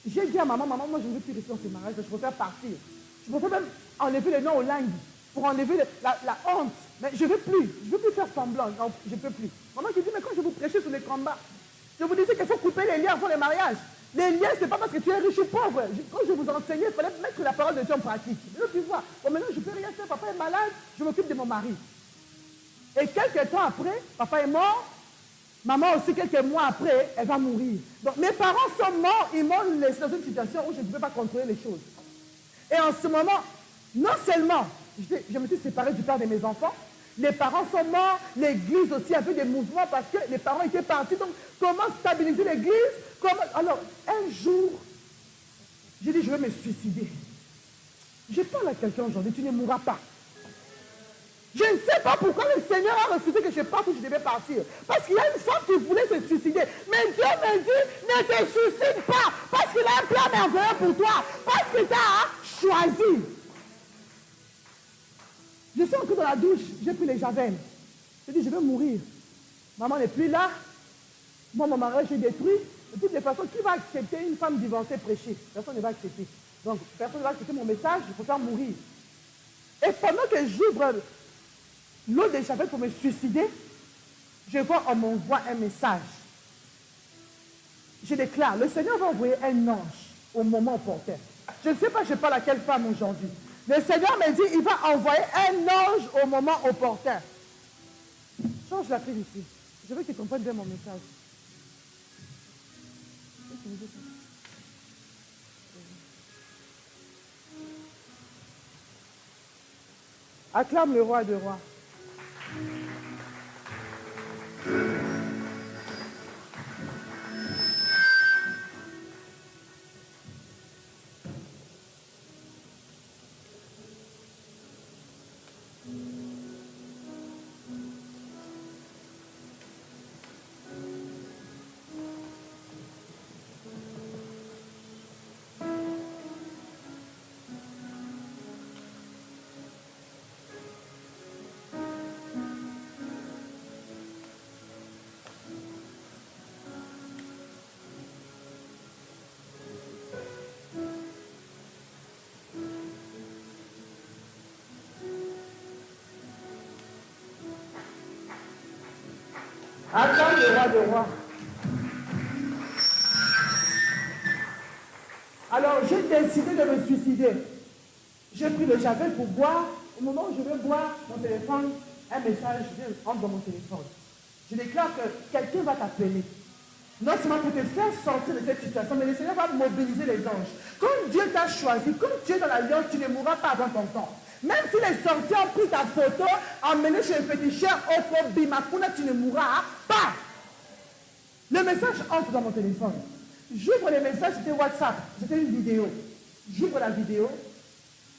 A: j'ai dit à maman, moi je ne veux plus rester dans ce mariage, je préfère partir. Je préfère même enlever le nom au langue pour enlever la honte. Mais je ne veux plus faire semblant, non, je ne peux plus. Maman qui dit, mais quand je vous prêchais sur les combats, je vous disais qu'il faut couper les liens avant le mariage. Les liens, ce n'est pas parce que tu es riche ou pauvre. Quand je vous enseignais, il fallait mettre la parole de Dieu en pratique. Mais là, tu vois, bon, maintenant je ne peux rien faire, papa est malade, je m'occupe de mon mari. Et quelques temps après, papa est mort. Maman aussi, quelques mois après, elle va mourir. Donc, mes parents sont morts, ils m'ont laissé dans une situation où je ne pouvais pas contrôler les choses. Et en ce moment, non seulement, je me suis séparée du père de mes enfants, les parents sont morts, l'église aussi a fait des mouvements parce que les parents étaient partis. Donc, comment stabiliser l'église? Alors, un jour, j'ai dit, je vais me suicider. Je parle à quelqu'un aujourd'hui, tu ne mourras pas. Je ne sais pas pourquoi le Seigneur a refusé que je parte où je devais partir. Parce qu'il y a une femme qui voulait se suicider. Mais Dieu me dit, ne te suicide pas. Parce qu'il a un plan merveilleux pour toi. Parce qu'il t'a choisi. Je suis encore dans la douche, j'ai pris les javel. J'ai dit, je vais mourir. Maman n'est plus là. Moi, mon mariage est détruit. De toutes les façons, qui va accepter une femme divorcée prêcher? Personne ne va accepter. Donc, personne ne va accepter mon message, je préfère mourir. Et pendant que j'ouvre l'eau de javel pour me suicider, je vois, on m'envoie un message. Je déclare, le Seigneur va envoyer un ange au moment opportun. Je ne sais pas, je parle à quelle femme aujourd'hui. Le Seigneur me dit, il va envoyer un ange au moment opportun. Change la pile ici. Je veux que tu comprennes bien mon message. Acclame le roi des rois. Acclame le roi des rois. Alors, j'ai décidé de me suicider. J'ai pris le javel pour boire. Au moment où je vais boire mon téléphone, un message entre dans mon téléphone. Je déclare que quelqu'un va t'appeler. Non seulement pour te faire sortir de cette situation, mais le Seigneur va mobiliser les anges. Comme Dieu t'a choisi, comme tu es dans l'alliance, tu ne mourras pas avant ton temps. Même si les sorciers ont pris ta photo, emmené chez le féticheur, Oko Bimakuna, tu ne mourras pas. Le message entre dans mon téléphone. J'ouvre le message, c'était WhatsApp, c'était une vidéo. J'ouvre la vidéo,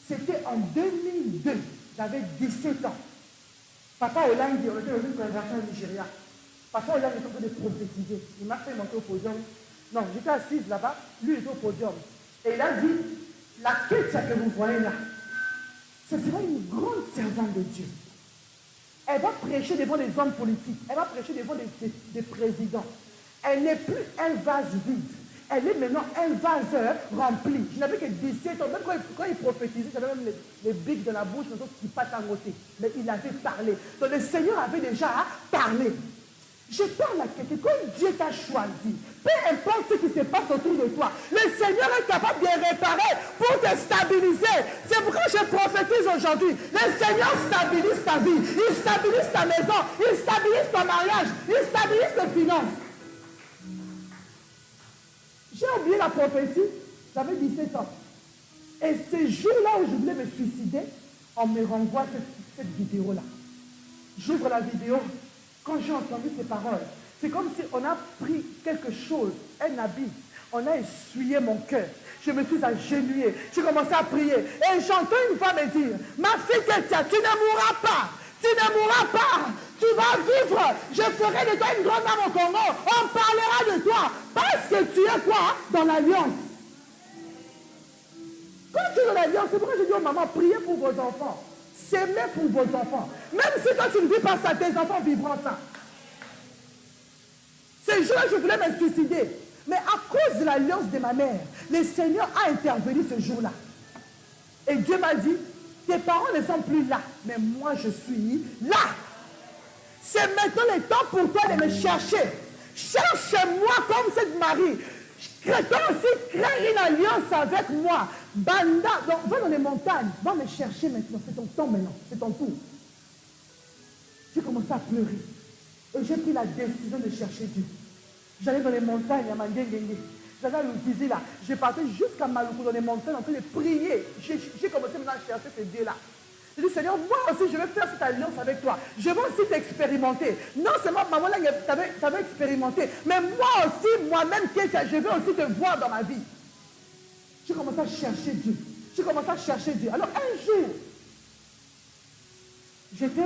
A: c'était en 2002, j'avais 17 ans. Papa Hollande, on était dans une congrégation au Nigeria. Papa Hollande était en train de prophétiser. Il m'a fait monter au podium. Non, j'étais assise là-bas, lui était au podium. Et il a dit, la quête que vous voyez là, ce sera une grande servante de Dieu. Elle va prêcher devant les hommes politiques. Elle va prêcher devant des présidents. Elle n'est plus un vase vide. Elle est maintenant un vase rempli. Je n'avais que 17 ans. Même quand il prophétisait, j'avais même les bics de la bouche, qui partent à côté. Mais il avait parlé. Donc le Seigneur avait déjà parlé. Je parle à quelqu'un, quand Dieu t'a choisi, peu importe ce qui se passe autour de toi, le Seigneur est capable de réparer pour te stabiliser. C'est pourquoi je prophétise aujourd'hui. Le Seigneur stabilise ta vie, il stabilise ta maison, il stabilise ton mariage, il stabilise tes finances. J'ai oublié la prophétie, j'avais 17 ans. Et ce jour-là où je voulais me suicider, on me renvoie cette vidéo-là. J'ouvre la vidéo. Quand j'ai entendu ces paroles, c'est comme si on a pris quelque chose, un habit, on a essuyé mon cœur. Je me suis agenouillée, j'ai commencé à prier. Et j'entends une voix me dire, ma fille Ketia, tu ne mourras pas, tu ne mourras pas, tu vas vivre. Je ferai de toi une grande dame au Congo, on parlera de toi, parce que tu es quoi? Dans l'alliance. Quand tu es dans l'alliance, c'est pourquoi je dis aux mamans, priez pour vos enfants. S'aimer pour vos enfants. Même si toi tu ne vis pas ça, tes enfants vivront ça. Ce jour-là, je voulais me suicider. Mais à cause de l'alliance de ma mère, le Seigneur a intervenu ce jour-là. Et Dieu m'a dit, tes parents ne sont plus là, mais moi je suis là. C'est maintenant le temps pour toi de me chercher. Cherche-moi comme cette Marie. Toi aussi, crée une alliance avec moi. Banda, donc, va dans les montagnes, va me chercher maintenant. C'est ton temps maintenant, c'est ton tour. J'ai commencé à pleurer. Et j'ai pris la décision de chercher Dieu. J'allais dans les montagnes à Mandengenge. J'allais à l'Outizi là. Je partais jusqu'à Maluku dans les montagnes en train de prier. J'ai commencé maintenant à chercher ce Dieu là. J'ai dit, Seigneur, moi aussi, je vais faire cette alliance avec toi. Je vais aussi t'expérimenter. Non seulement maman là, t'avais expérimenté, mais moi aussi, moi-même, je vais aussi te voir dans ma vie. J'ai commencé à chercher Dieu. J'ai commencé à chercher Dieu. Alors, un jour, j'étais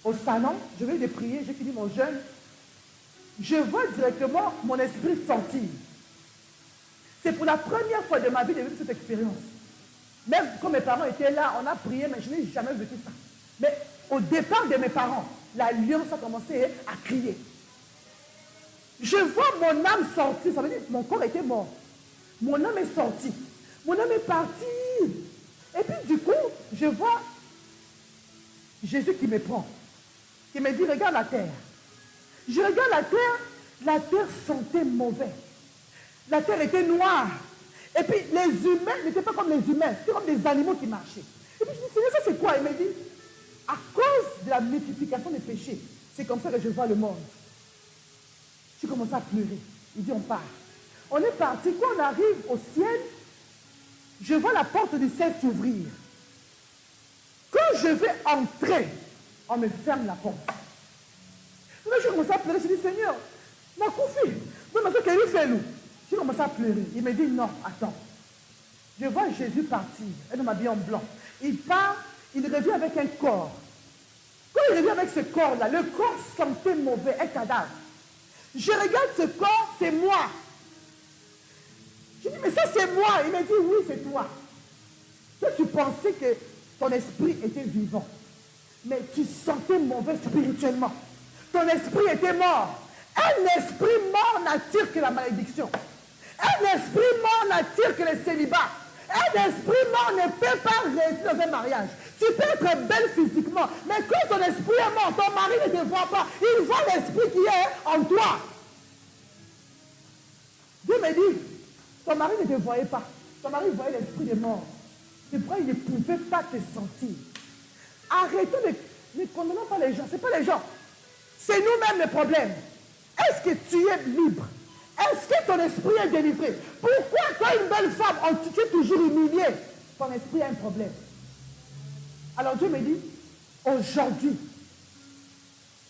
A: au salon, je venais de prier, j'ai fini mon jeûne. Je vois directement mon esprit sortir. C'est pour la première fois de ma vie de vivre cette expérience. Même quand mes parents étaient là, on a prié, mais je n'ai jamais vécu ça. Mais au départ de mes parents, l'alliance a commencé à crier. Je vois mon âme sortir, ça veut dire que mon corps était mort. Mon âme est sortie. Mon âme est partie. Et puis du coup, je vois Jésus qui me prend, qui me dit, regarde la terre. Je regarde la terre sentait mauvais. La terre était noire. Et puis les humains n'étaient pas comme les humains, c'était comme des animaux qui marchaient. Et puis je dis, Seigneur, ça c'est quoi? Il me dit, à cause de la multiplication des péchés, c'est comme ça que je vois le monde. J'ai commencé à pleurer. Il dit, on part. On est parti. Quand on arrive au ciel, je vois la porte du ciel s'ouvrir. Quand je vais entrer, on me ferme la porte. Là, j'ai commencé à pleurer. J'ai dit, Seigneur, ma Koufi, qu'est-ce fait nous? J'ai commencé à pleurer. Il me dit, non, attends. Je vois Jésus partir. Un homme habillé en blanc. Il part, il revient avec un corps. Quand il revient avec ce corps-là, le corps sentait mauvais, un cadavre. Je regarde ce corps, c'est moi. Je dis, mais ça c'est moi. Il me dit, oui, c'est toi. Toi, tu pensais que ton esprit était vivant. Mais tu sentais mauvais spirituellement. Ton esprit était mort. Un esprit mort n'attire que la malédiction. Un esprit mort n'attire que le célibat. Un esprit mort ne peut pas réussir dans un mariage. Tu peux être belle physiquement, mais quand ton esprit est mort, ton mari ne te voit pas. Il voit l'esprit qui est en toi. Dieu me dit, ton mari ne te voyait pas. Ton mari voyait l'esprit des morts. C'est pourquoi il ne pouvait pas te sentir. Arrêtez ne condamnons pas les gens. Ce n'est pas les gens. C'est nous-mêmes le problème. Est-ce que tu es libre? Est-ce que ton esprit est délivré? Pourquoi quand une belle femme, tu es toujours humilié? Ton esprit a un problème. Alors Dieu me dit, aujourd'hui,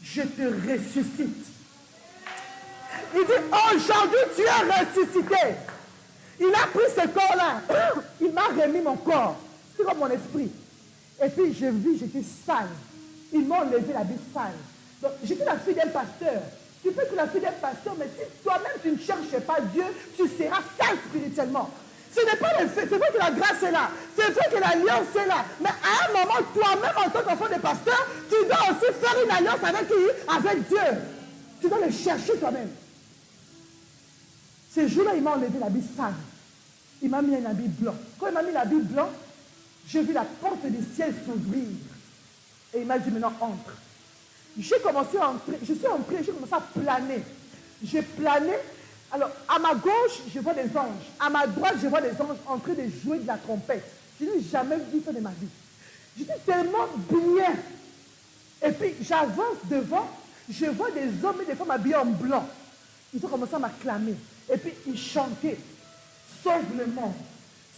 A: je te ressuscite. Il dit, aujourd'hui, tu es ressuscité. Il a pris ce corps-là. Il m'a remis mon corps. C'est comme mon esprit. Et puis, je vis, j'étais sale. Ils m'ont enlevé la vie sale. Donc, j'étais la fille d'un pasteur. Tu peux être la fille d'un pasteur, mais si toi-même, tu ne cherches pas Dieu, tu seras sale spirituellement. Ce n'est pas le fait. C'est vrai que la grâce est là. C'est vrai que l'alliance est là. Mais à un moment, toi-même, en tant qu'enfant de pasteur, tu dois aussi faire une alliance avec qui? Avec Dieu. Tu dois le chercher toi-même. Ce jour-là, il m'a enlevé l'habit sale. Il m'a mis un habit blanc. Quand il m'a mis l'habit blanc, j'ai vu la porte du ciel s'ouvrir. Et il m'a dit, maintenant, entre. J'ai commencé à entrer. Je suis entré, j'ai commencé à planer. J'ai plané. Alors, à ma gauche, je vois des anges. À ma droite, je vois des anges en train de jouer de la trompette. Je n'ai jamais vu ça de ma vie. J'étais tellement bien. Et puis, j'avance devant. Je vois des hommes et des femmes habillés en blanc. Ils ont commencé à m'acclamer. Et puis, ils chantaient. Sauve le monde.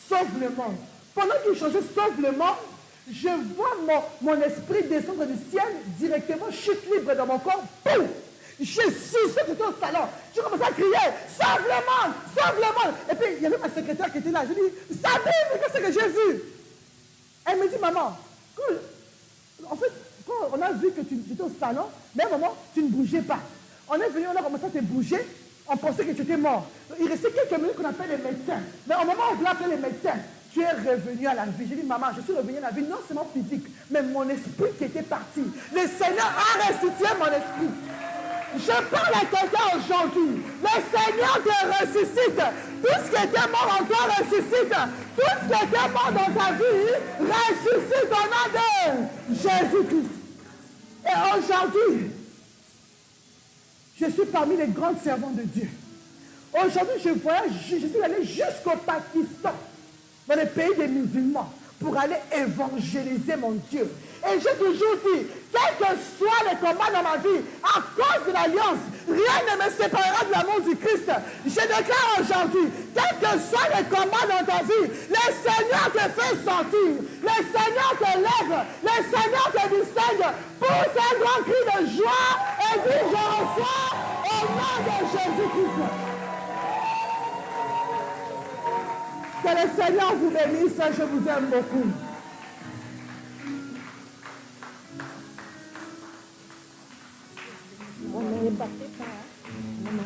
A: Sauve le monde. Pendant qu'ils chantaient Sauve le monde, je vois mon esprit descendre du ciel directement, chute libre dans mon corps. Boum! Je suis sorti au salon. J'ai commencé à crier, sauve le monde, sauve le monde. Et puis, il y avait ma secrétaire qui était là. Je lui dis, Sabine, qu'est-ce que j'ai vu? Elle me dit, maman, en fait, quand on a vu que tu étais au salon, mais à un moment, tu ne bougeais pas. On est venu, on a commencé à te bouger. On pensait que tu étais mort. Il restait quelques minutes qu'on appelle les médecins. Mais au moment où on voulait appeler les médecins, tu es revenu à la vie. J'ai dit, maman, je suis revenu à la vie, non seulement physique, mais mon esprit qui était parti. Le Seigneur a ressuscité mon esprit. Je parle à quelqu'un aujourd'hui. Le Seigneur te ressuscite. Tout ce qui était mort en toi ressuscite. Tout ce qui était mort dans ta vie ressuscite au nom de Jésus-Christ. Et aujourd'hui, je suis parmi les grands servants de Dieu. Aujourd'hui, je voyage, je suis allé jusqu'au Pakistan, dans les pays des musulmans, pour aller évangéliser mon Dieu. Et j'ai toujours dit, quel que soit les combats dans ma vie, à cause de l'alliance, rien ne me séparera de l'amour du Christ. Je déclare aujourd'hui, quel que soit les combats dans ta vie, le Seigneur te fait sortir, le Seigneur te lève, le Seigneur te distingue. Pousse un grand cri de joie et dis, je reçois au nom de Jésus-Christ. Que le Seigneur vous bénisse, je vous aime beaucoup. On n'est pas maman.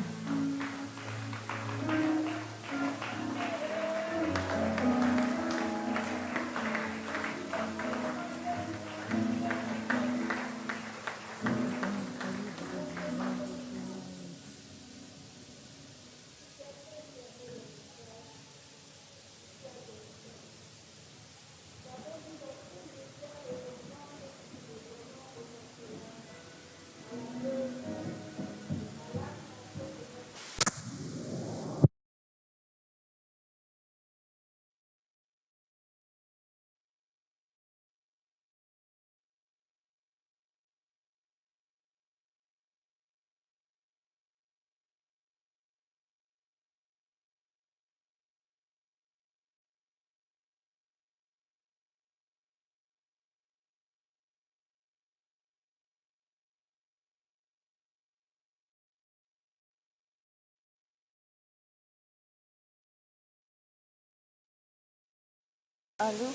A: Allô?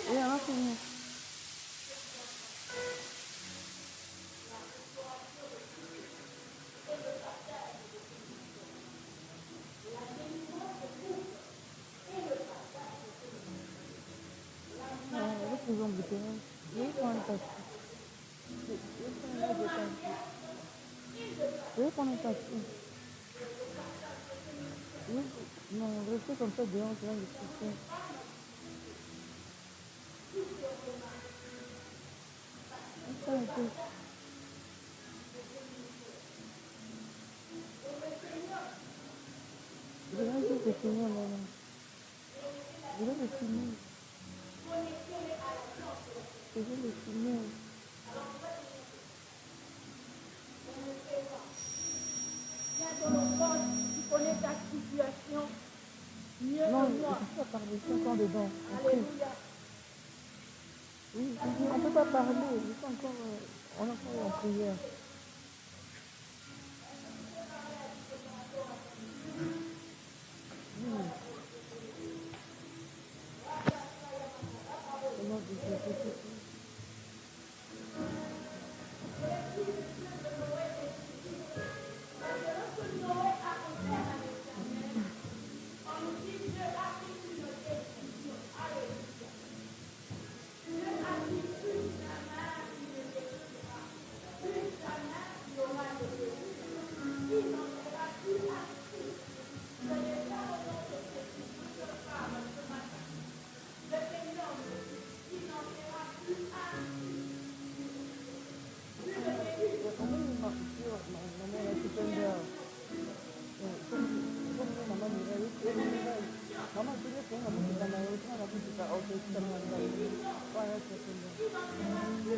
A: Oui, on a fini. Avec les embouteillages, je vais prendre un taxi. Je vais prendre un autre taxi. Je vais prendre un taxi. Oui, non, restez comme ça dehors, je vais discuter. Attends un peu. Je vais essayer de finir maintenant. Je vais le finir. Je vais le finir.
B: Viens dans le corps, tu connais ta situation mieux
A: Non,
B: que moi.
A: je ne peux pas parler, je suis encore dedans. On prie.
B: Alléluia.
A: Oui, je dis, on ne peut pas parler. Je suis encore, on est encore en prière. Oui, au nom de Jésus Christ. Comment il m'a dit, maman, là, tu peux me dire, comme maman Mireille, maman, tu veux prendre mon petit maman, tu vas la petite à autre, tu vas la petite. Voilà, c'est tout.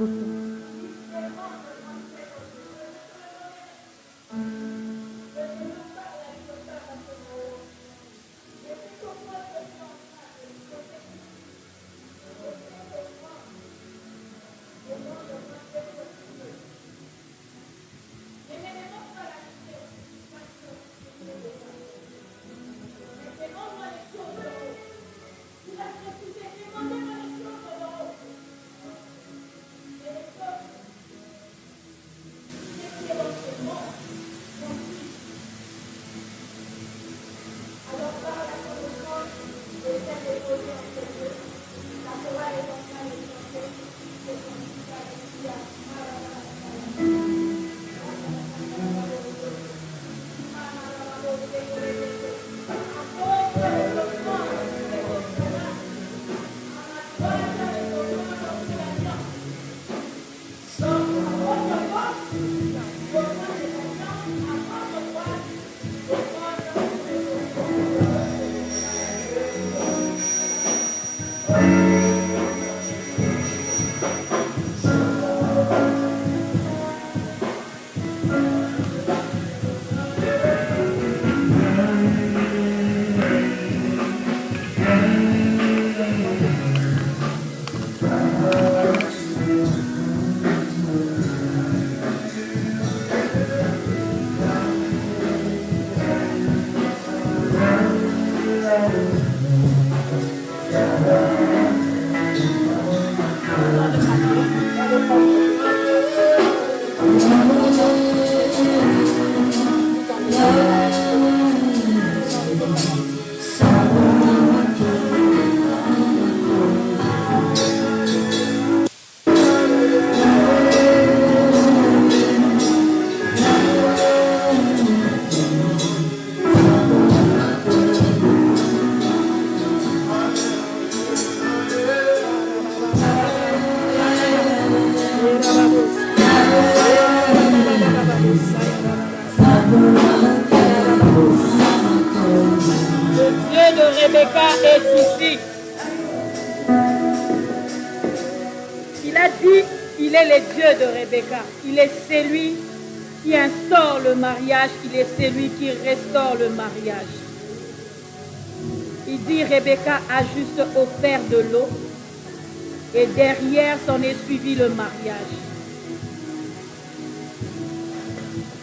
A: beaucoup. Rebecca est ici. Il a dit qu'il est le Dieu de Rebecca. Il est celui qui instaure le mariage. Il est celui qui restaure le mariage. Il dit Rebecca a juste offert de l'eau et derrière s'en est suivi le mariage.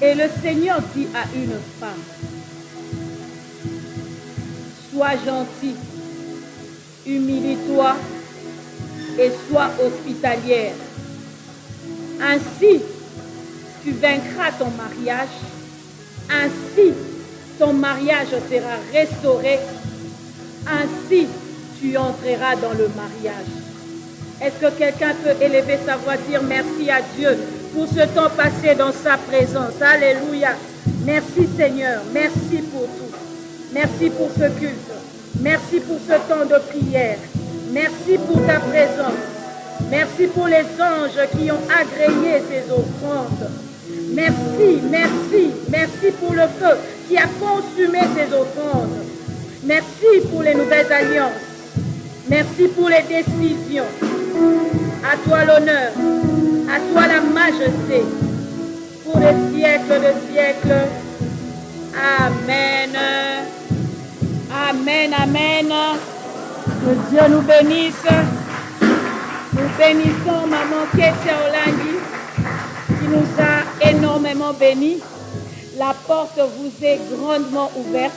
A: Et le Seigneur dit à une femme, sois gentil, humilie-toi et sois hospitalière. Ainsi, tu vaincras ton mariage. Ainsi, ton mariage sera restauré. Ainsi, tu entreras dans le mariage. Est-ce que quelqu'un peut élever sa voix, dire merci à Dieu pour ce temps passé dans sa présence? Alléluia. Merci Seigneur. Merci pour tout. Merci pour ce culte. Merci pour ce temps de prière. Merci pour ta présence. Merci pour les anges qui ont agréé ces offrandes. Merci, merci, merci pour le feu qui a consumé ces offrandes. Merci pour les nouvelles alliances. Merci pour les décisions. À toi l'honneur. À toi la majesté. Pour les siècles de siècles. Amen. Amen, amen. Que Dieu nous bénisse. Nous bénissons Maman Ketia Olangui qui nous a énormément bénis. La porte vous est grandement ouverte.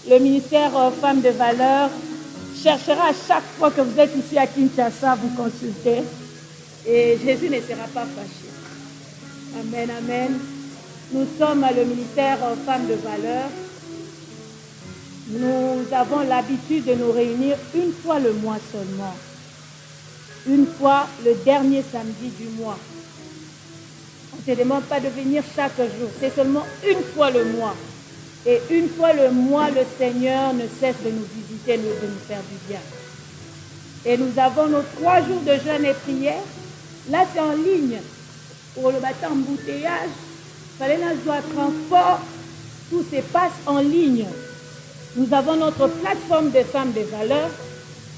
A: Le ministère Femmes de Valeur cherchera à chaque fois que vous êtes ici à Kinshasa, vous consulter. Et Jésus ne sera pas fâché. Amen, amen. Nous sommes le ministère Femmes de Valeur. Nous avons l'habitude de nous réunir une fois le mois seulement. Une fois le dernier samedi du mois. On ne te demande pas de venir chaque jour. C'est seulement une fois le mois. Et une fois le mois, le Seigneur ne cesse de nous visiter, de nous faire du bien. Et nous avons nos 3 jours de jeûne et prière. Là, c'est en ligne. Pour le matin, embouteillage. Fallait là, je dois transport. Tout se passe en ligne. Nous avons notre plateforme des femmes de valeur.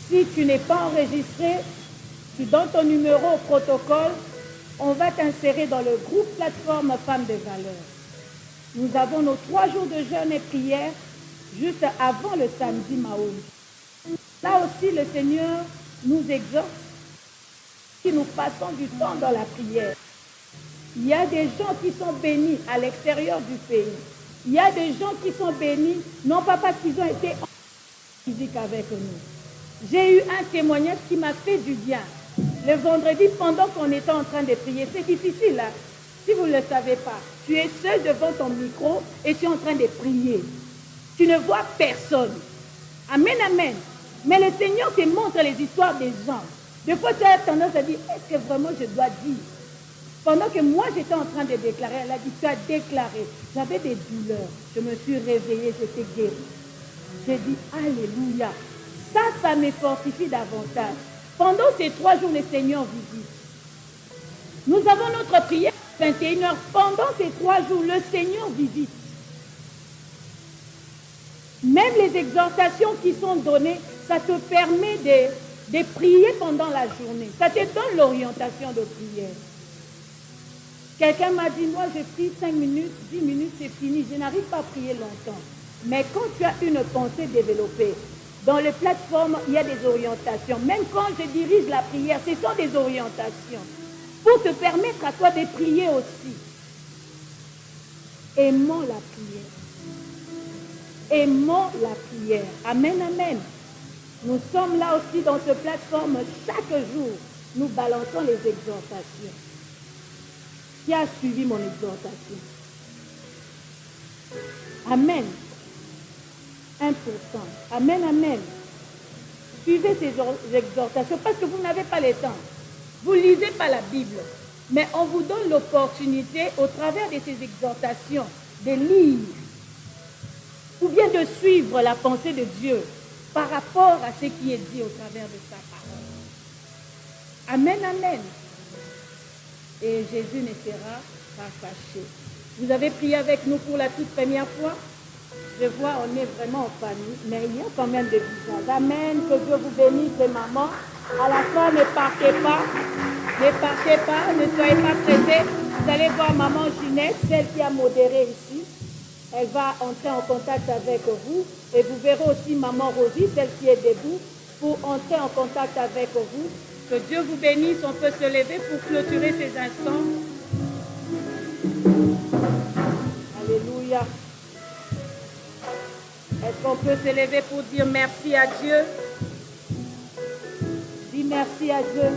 A: Si tu n'es pas enregistré, Tu donnes ton numéro au protocole, on va t'insérer dans le groupe plateforme Femmes de Valeur. Nous avons nos 3 jours de jeûne et prière juste avant le samedi Maoul. Là aussi, le Seigneur nous exhorte que nous passons du temps dans la prière. Il y a des gens qui sont bénis à l'extérieur du pays. Il y a des gens qui sont bénis, non pas parce qu'ils ont été en physique avec nous. J'ai eu un témoignage qui m'a fait du bien. Le vendredi, pendant qu'on était en train de prier, c'est difficile, hein? Si vous ne le savez pas, tu es seul devant ton micro et tu es en train de prier. Tu ne vois personne. Amen, amen. Mais le Seigneur te montre les histoires des gens. Des fois, tu as tendance à dire, est-ce que vraiment je dois dire? Pendant que moi, j'étais en train de déclarer, elle a dit, tu as déclaré. J'avais des douleurs. Je me suis réveillée, j'étais guérie. J'ai dit, alléluia. Ça me fortifie davantage. Pendant ces 3 jours, le Seigneur visite. Nous avons notre prière 21h. Pendant ces 3 jours, le Seigneur visite. Même les exhortations qui sont données, ça te permet de prier pendant la journée. Ça te donne l'orientation de prière. Quelqu'un m'a dit, moi je prie 5 minutes, 10 minutes, c'est fini. Je n'arrive pas à prier longtemps. Mais quand tu as une pensée développée, dans les plateformes, il y a des orientations. Même quand je dirige la prière, ce sont des orientations. Pour te permettre à toi de prier aussi. Aimons la prière. Aimons la prière. Amen, amen. Nous sommes là aussi dans cette plateforme. Chaque jour, nous balançons les exhortations. Qui a suivi mon exhortation? Amen. 1%. Amen, amen. Suivez ces exhortations parce que vous n'avez pas le temps. Vous ne lisez pas la Bible. Mais on vous donne l'opportunité, au travers de ces exhortations, de lire ou bien de suivre la pensée de Dieu par rapport à ce qui est dit au travers de sa parole. Amen, amen. Et Jésus ne sera pas fâché. Vous avez prié avec nous pour la toute première fois? Je vois, on est vraiment en famille, mais il y a quand même des visages. Amen, que Dieu vous bénisse, les mamans. À la fin, ne partez pas, ne soyez pas pressés. Vous allez voir maman Ginette, celle qui a modéré ici. Elle va entrer en contact avec vous. Et vous verrez aussi maman Rosie, celle qui est debout, pour entrer en contact avec vous. Que Dieu vous bénisse, on peut se lever pour clôturer ces instants. Alléluia. Est-ce qu'on peut se lever pour dire merci à Dieu? Dis merci à Dieu.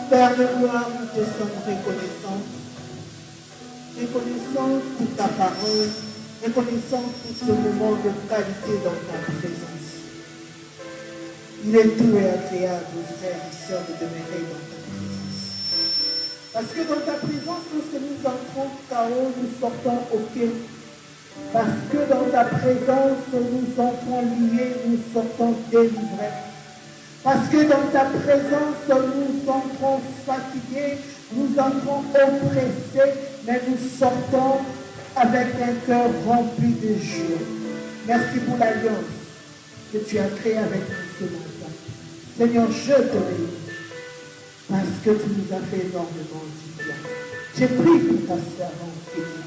C: Père de gloire, nous te sommes reconnaissants. Reconnaissants pour ta parole, reconnaissants pour ce moment de qualité dans ta présence. Il est doux et agréable, frères et sœurs, de demeurer dans ta présence. Parce que dans ta présence, lorsque nous entrons chaos, nous sortons OK. Parce que dans ta présence, nous entrons liés, nous sortons délivrés. Parce que dans ta présence, nous entrons fatigués, nous entrons oppressés, mais nous sortons avec un cœur rempli de joie. Merci pour l'alliance que tu as créée avec nous ce matin. Seigneur, je te bénis. parce que tu nous as fait énormément du bien. J'ai prié pour ta servante, Kélia.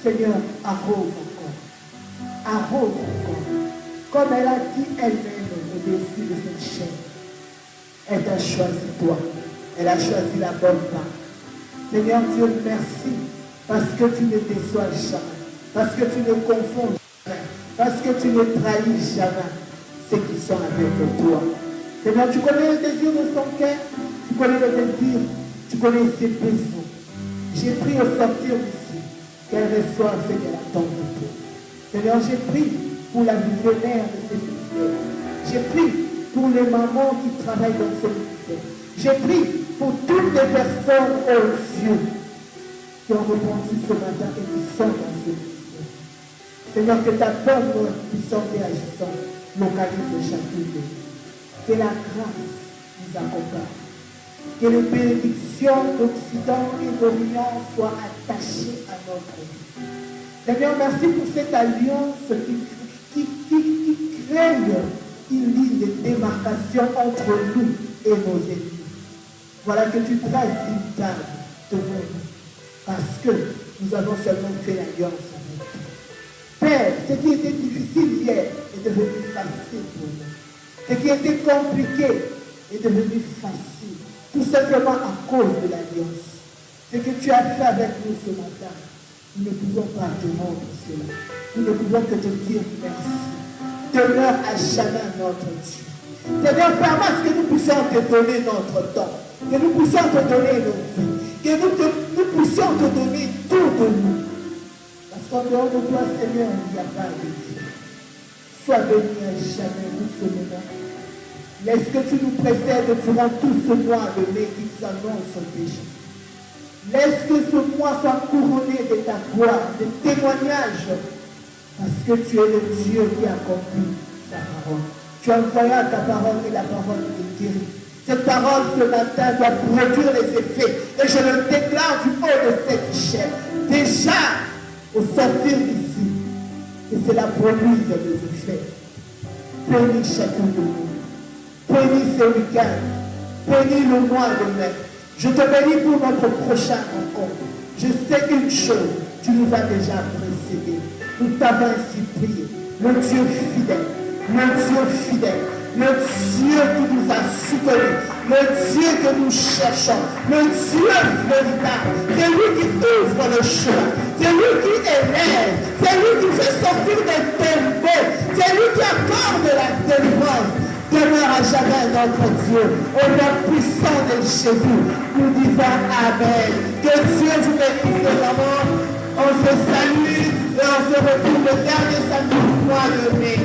C: Seigneur, arrose encore, comme elle a dit elle-même au-dessus de cette chaîne. Elle t'a choisi toi, elle a choisi la bonne part. Seigneur Dieu, merci, parce que tu ne déçois jamais, parce que tu ne confonds jamais, parce que tu ne trahis jamais ceux qui sont avec toi. Seigneur, tu connais le désir de son cœur, tu connais le désir, tu connais ses besoins. J'ai prié au sortir d'ici, qu'elle reçoive ce qu'elle attend de toi. Seigneur, j'ai prié pour la visionnaire de ce ministère. J'ai prié pour les mamans qui travaillent dans ce ministère. J'ai prié pour toutes les personnes aux yeux qui ont répondu ce matin et qui sont dans ce ministère. Seigneur, que ta bonne puissante et agissante localise chacune de nous. Que la grâce nous accompagne. Que les bénédictions d'Occident et d'Orient soient attachées à notre vie. Seigneur, merci pour cette alliance qui crée une ligne de démarcation entre nous et nos ennemis. Voilà que tu traces une table devant nous, parce que nous avons seulement fait l'alliance avec toi. Père, ce qui était difficile hier est devenu facile pour nous. Ce qui était compliqué est devenu facile, tout simplement à cause de l'alliance. Ce que tu as fait avec nous ce matin, nous ne pouvons pas te rendre cela. Nous ne pouvons que te dire merci. Demeure à jamais notre Dieu. Seigneur, permets que nous puissions te donner notre temps, que nous puissions te donner nos vies, que nous puissions te donner tout de nous. Parce qu'en dehors de toi, Seigneur, il n'y a pas de Dieu. Sois béni à jamais nous ce moment. Laisse que tu nous précèdes durant tout ce mois de mai qui s'annonce déjà. Laisse que ce mois soit couronné de ta gloire, de témoignages, parce que tu es le Dieu qui accomplit sa parole. Tu envoyas ta parole et la parole est guérie. Cette parole ce matin doit produire les effets. Et je le déclare du haut de cette chaîne. Déjà, au sortir d'ici, que cela produise des effets. Bénis chacun de nous. Bénis ce week-end. Bénis le mois de mai. Je te bénis pour notre prochain rencontre. Je sais une chose, tu nous as déjà précédés. Nous t'avons ainsi prié. Le Dieu fidèle, le Dieu fidèle, le Dieu qui nous a soutenus, le Dieu que nous cherchons, le Dieu véritable. C'est lui qui ouvre le chemin, c'est lui qui élève, c'est lui qui fait sortir des tombeaux, c'est lui qui accorde la délivrance. Demeure à jamais notre Dieu. Au nom puissant de Jésus, nous disons Amen. Que Dieu vous bénisse vraiment. On se salue et on se retrouve le dernier samedi du mois de mai.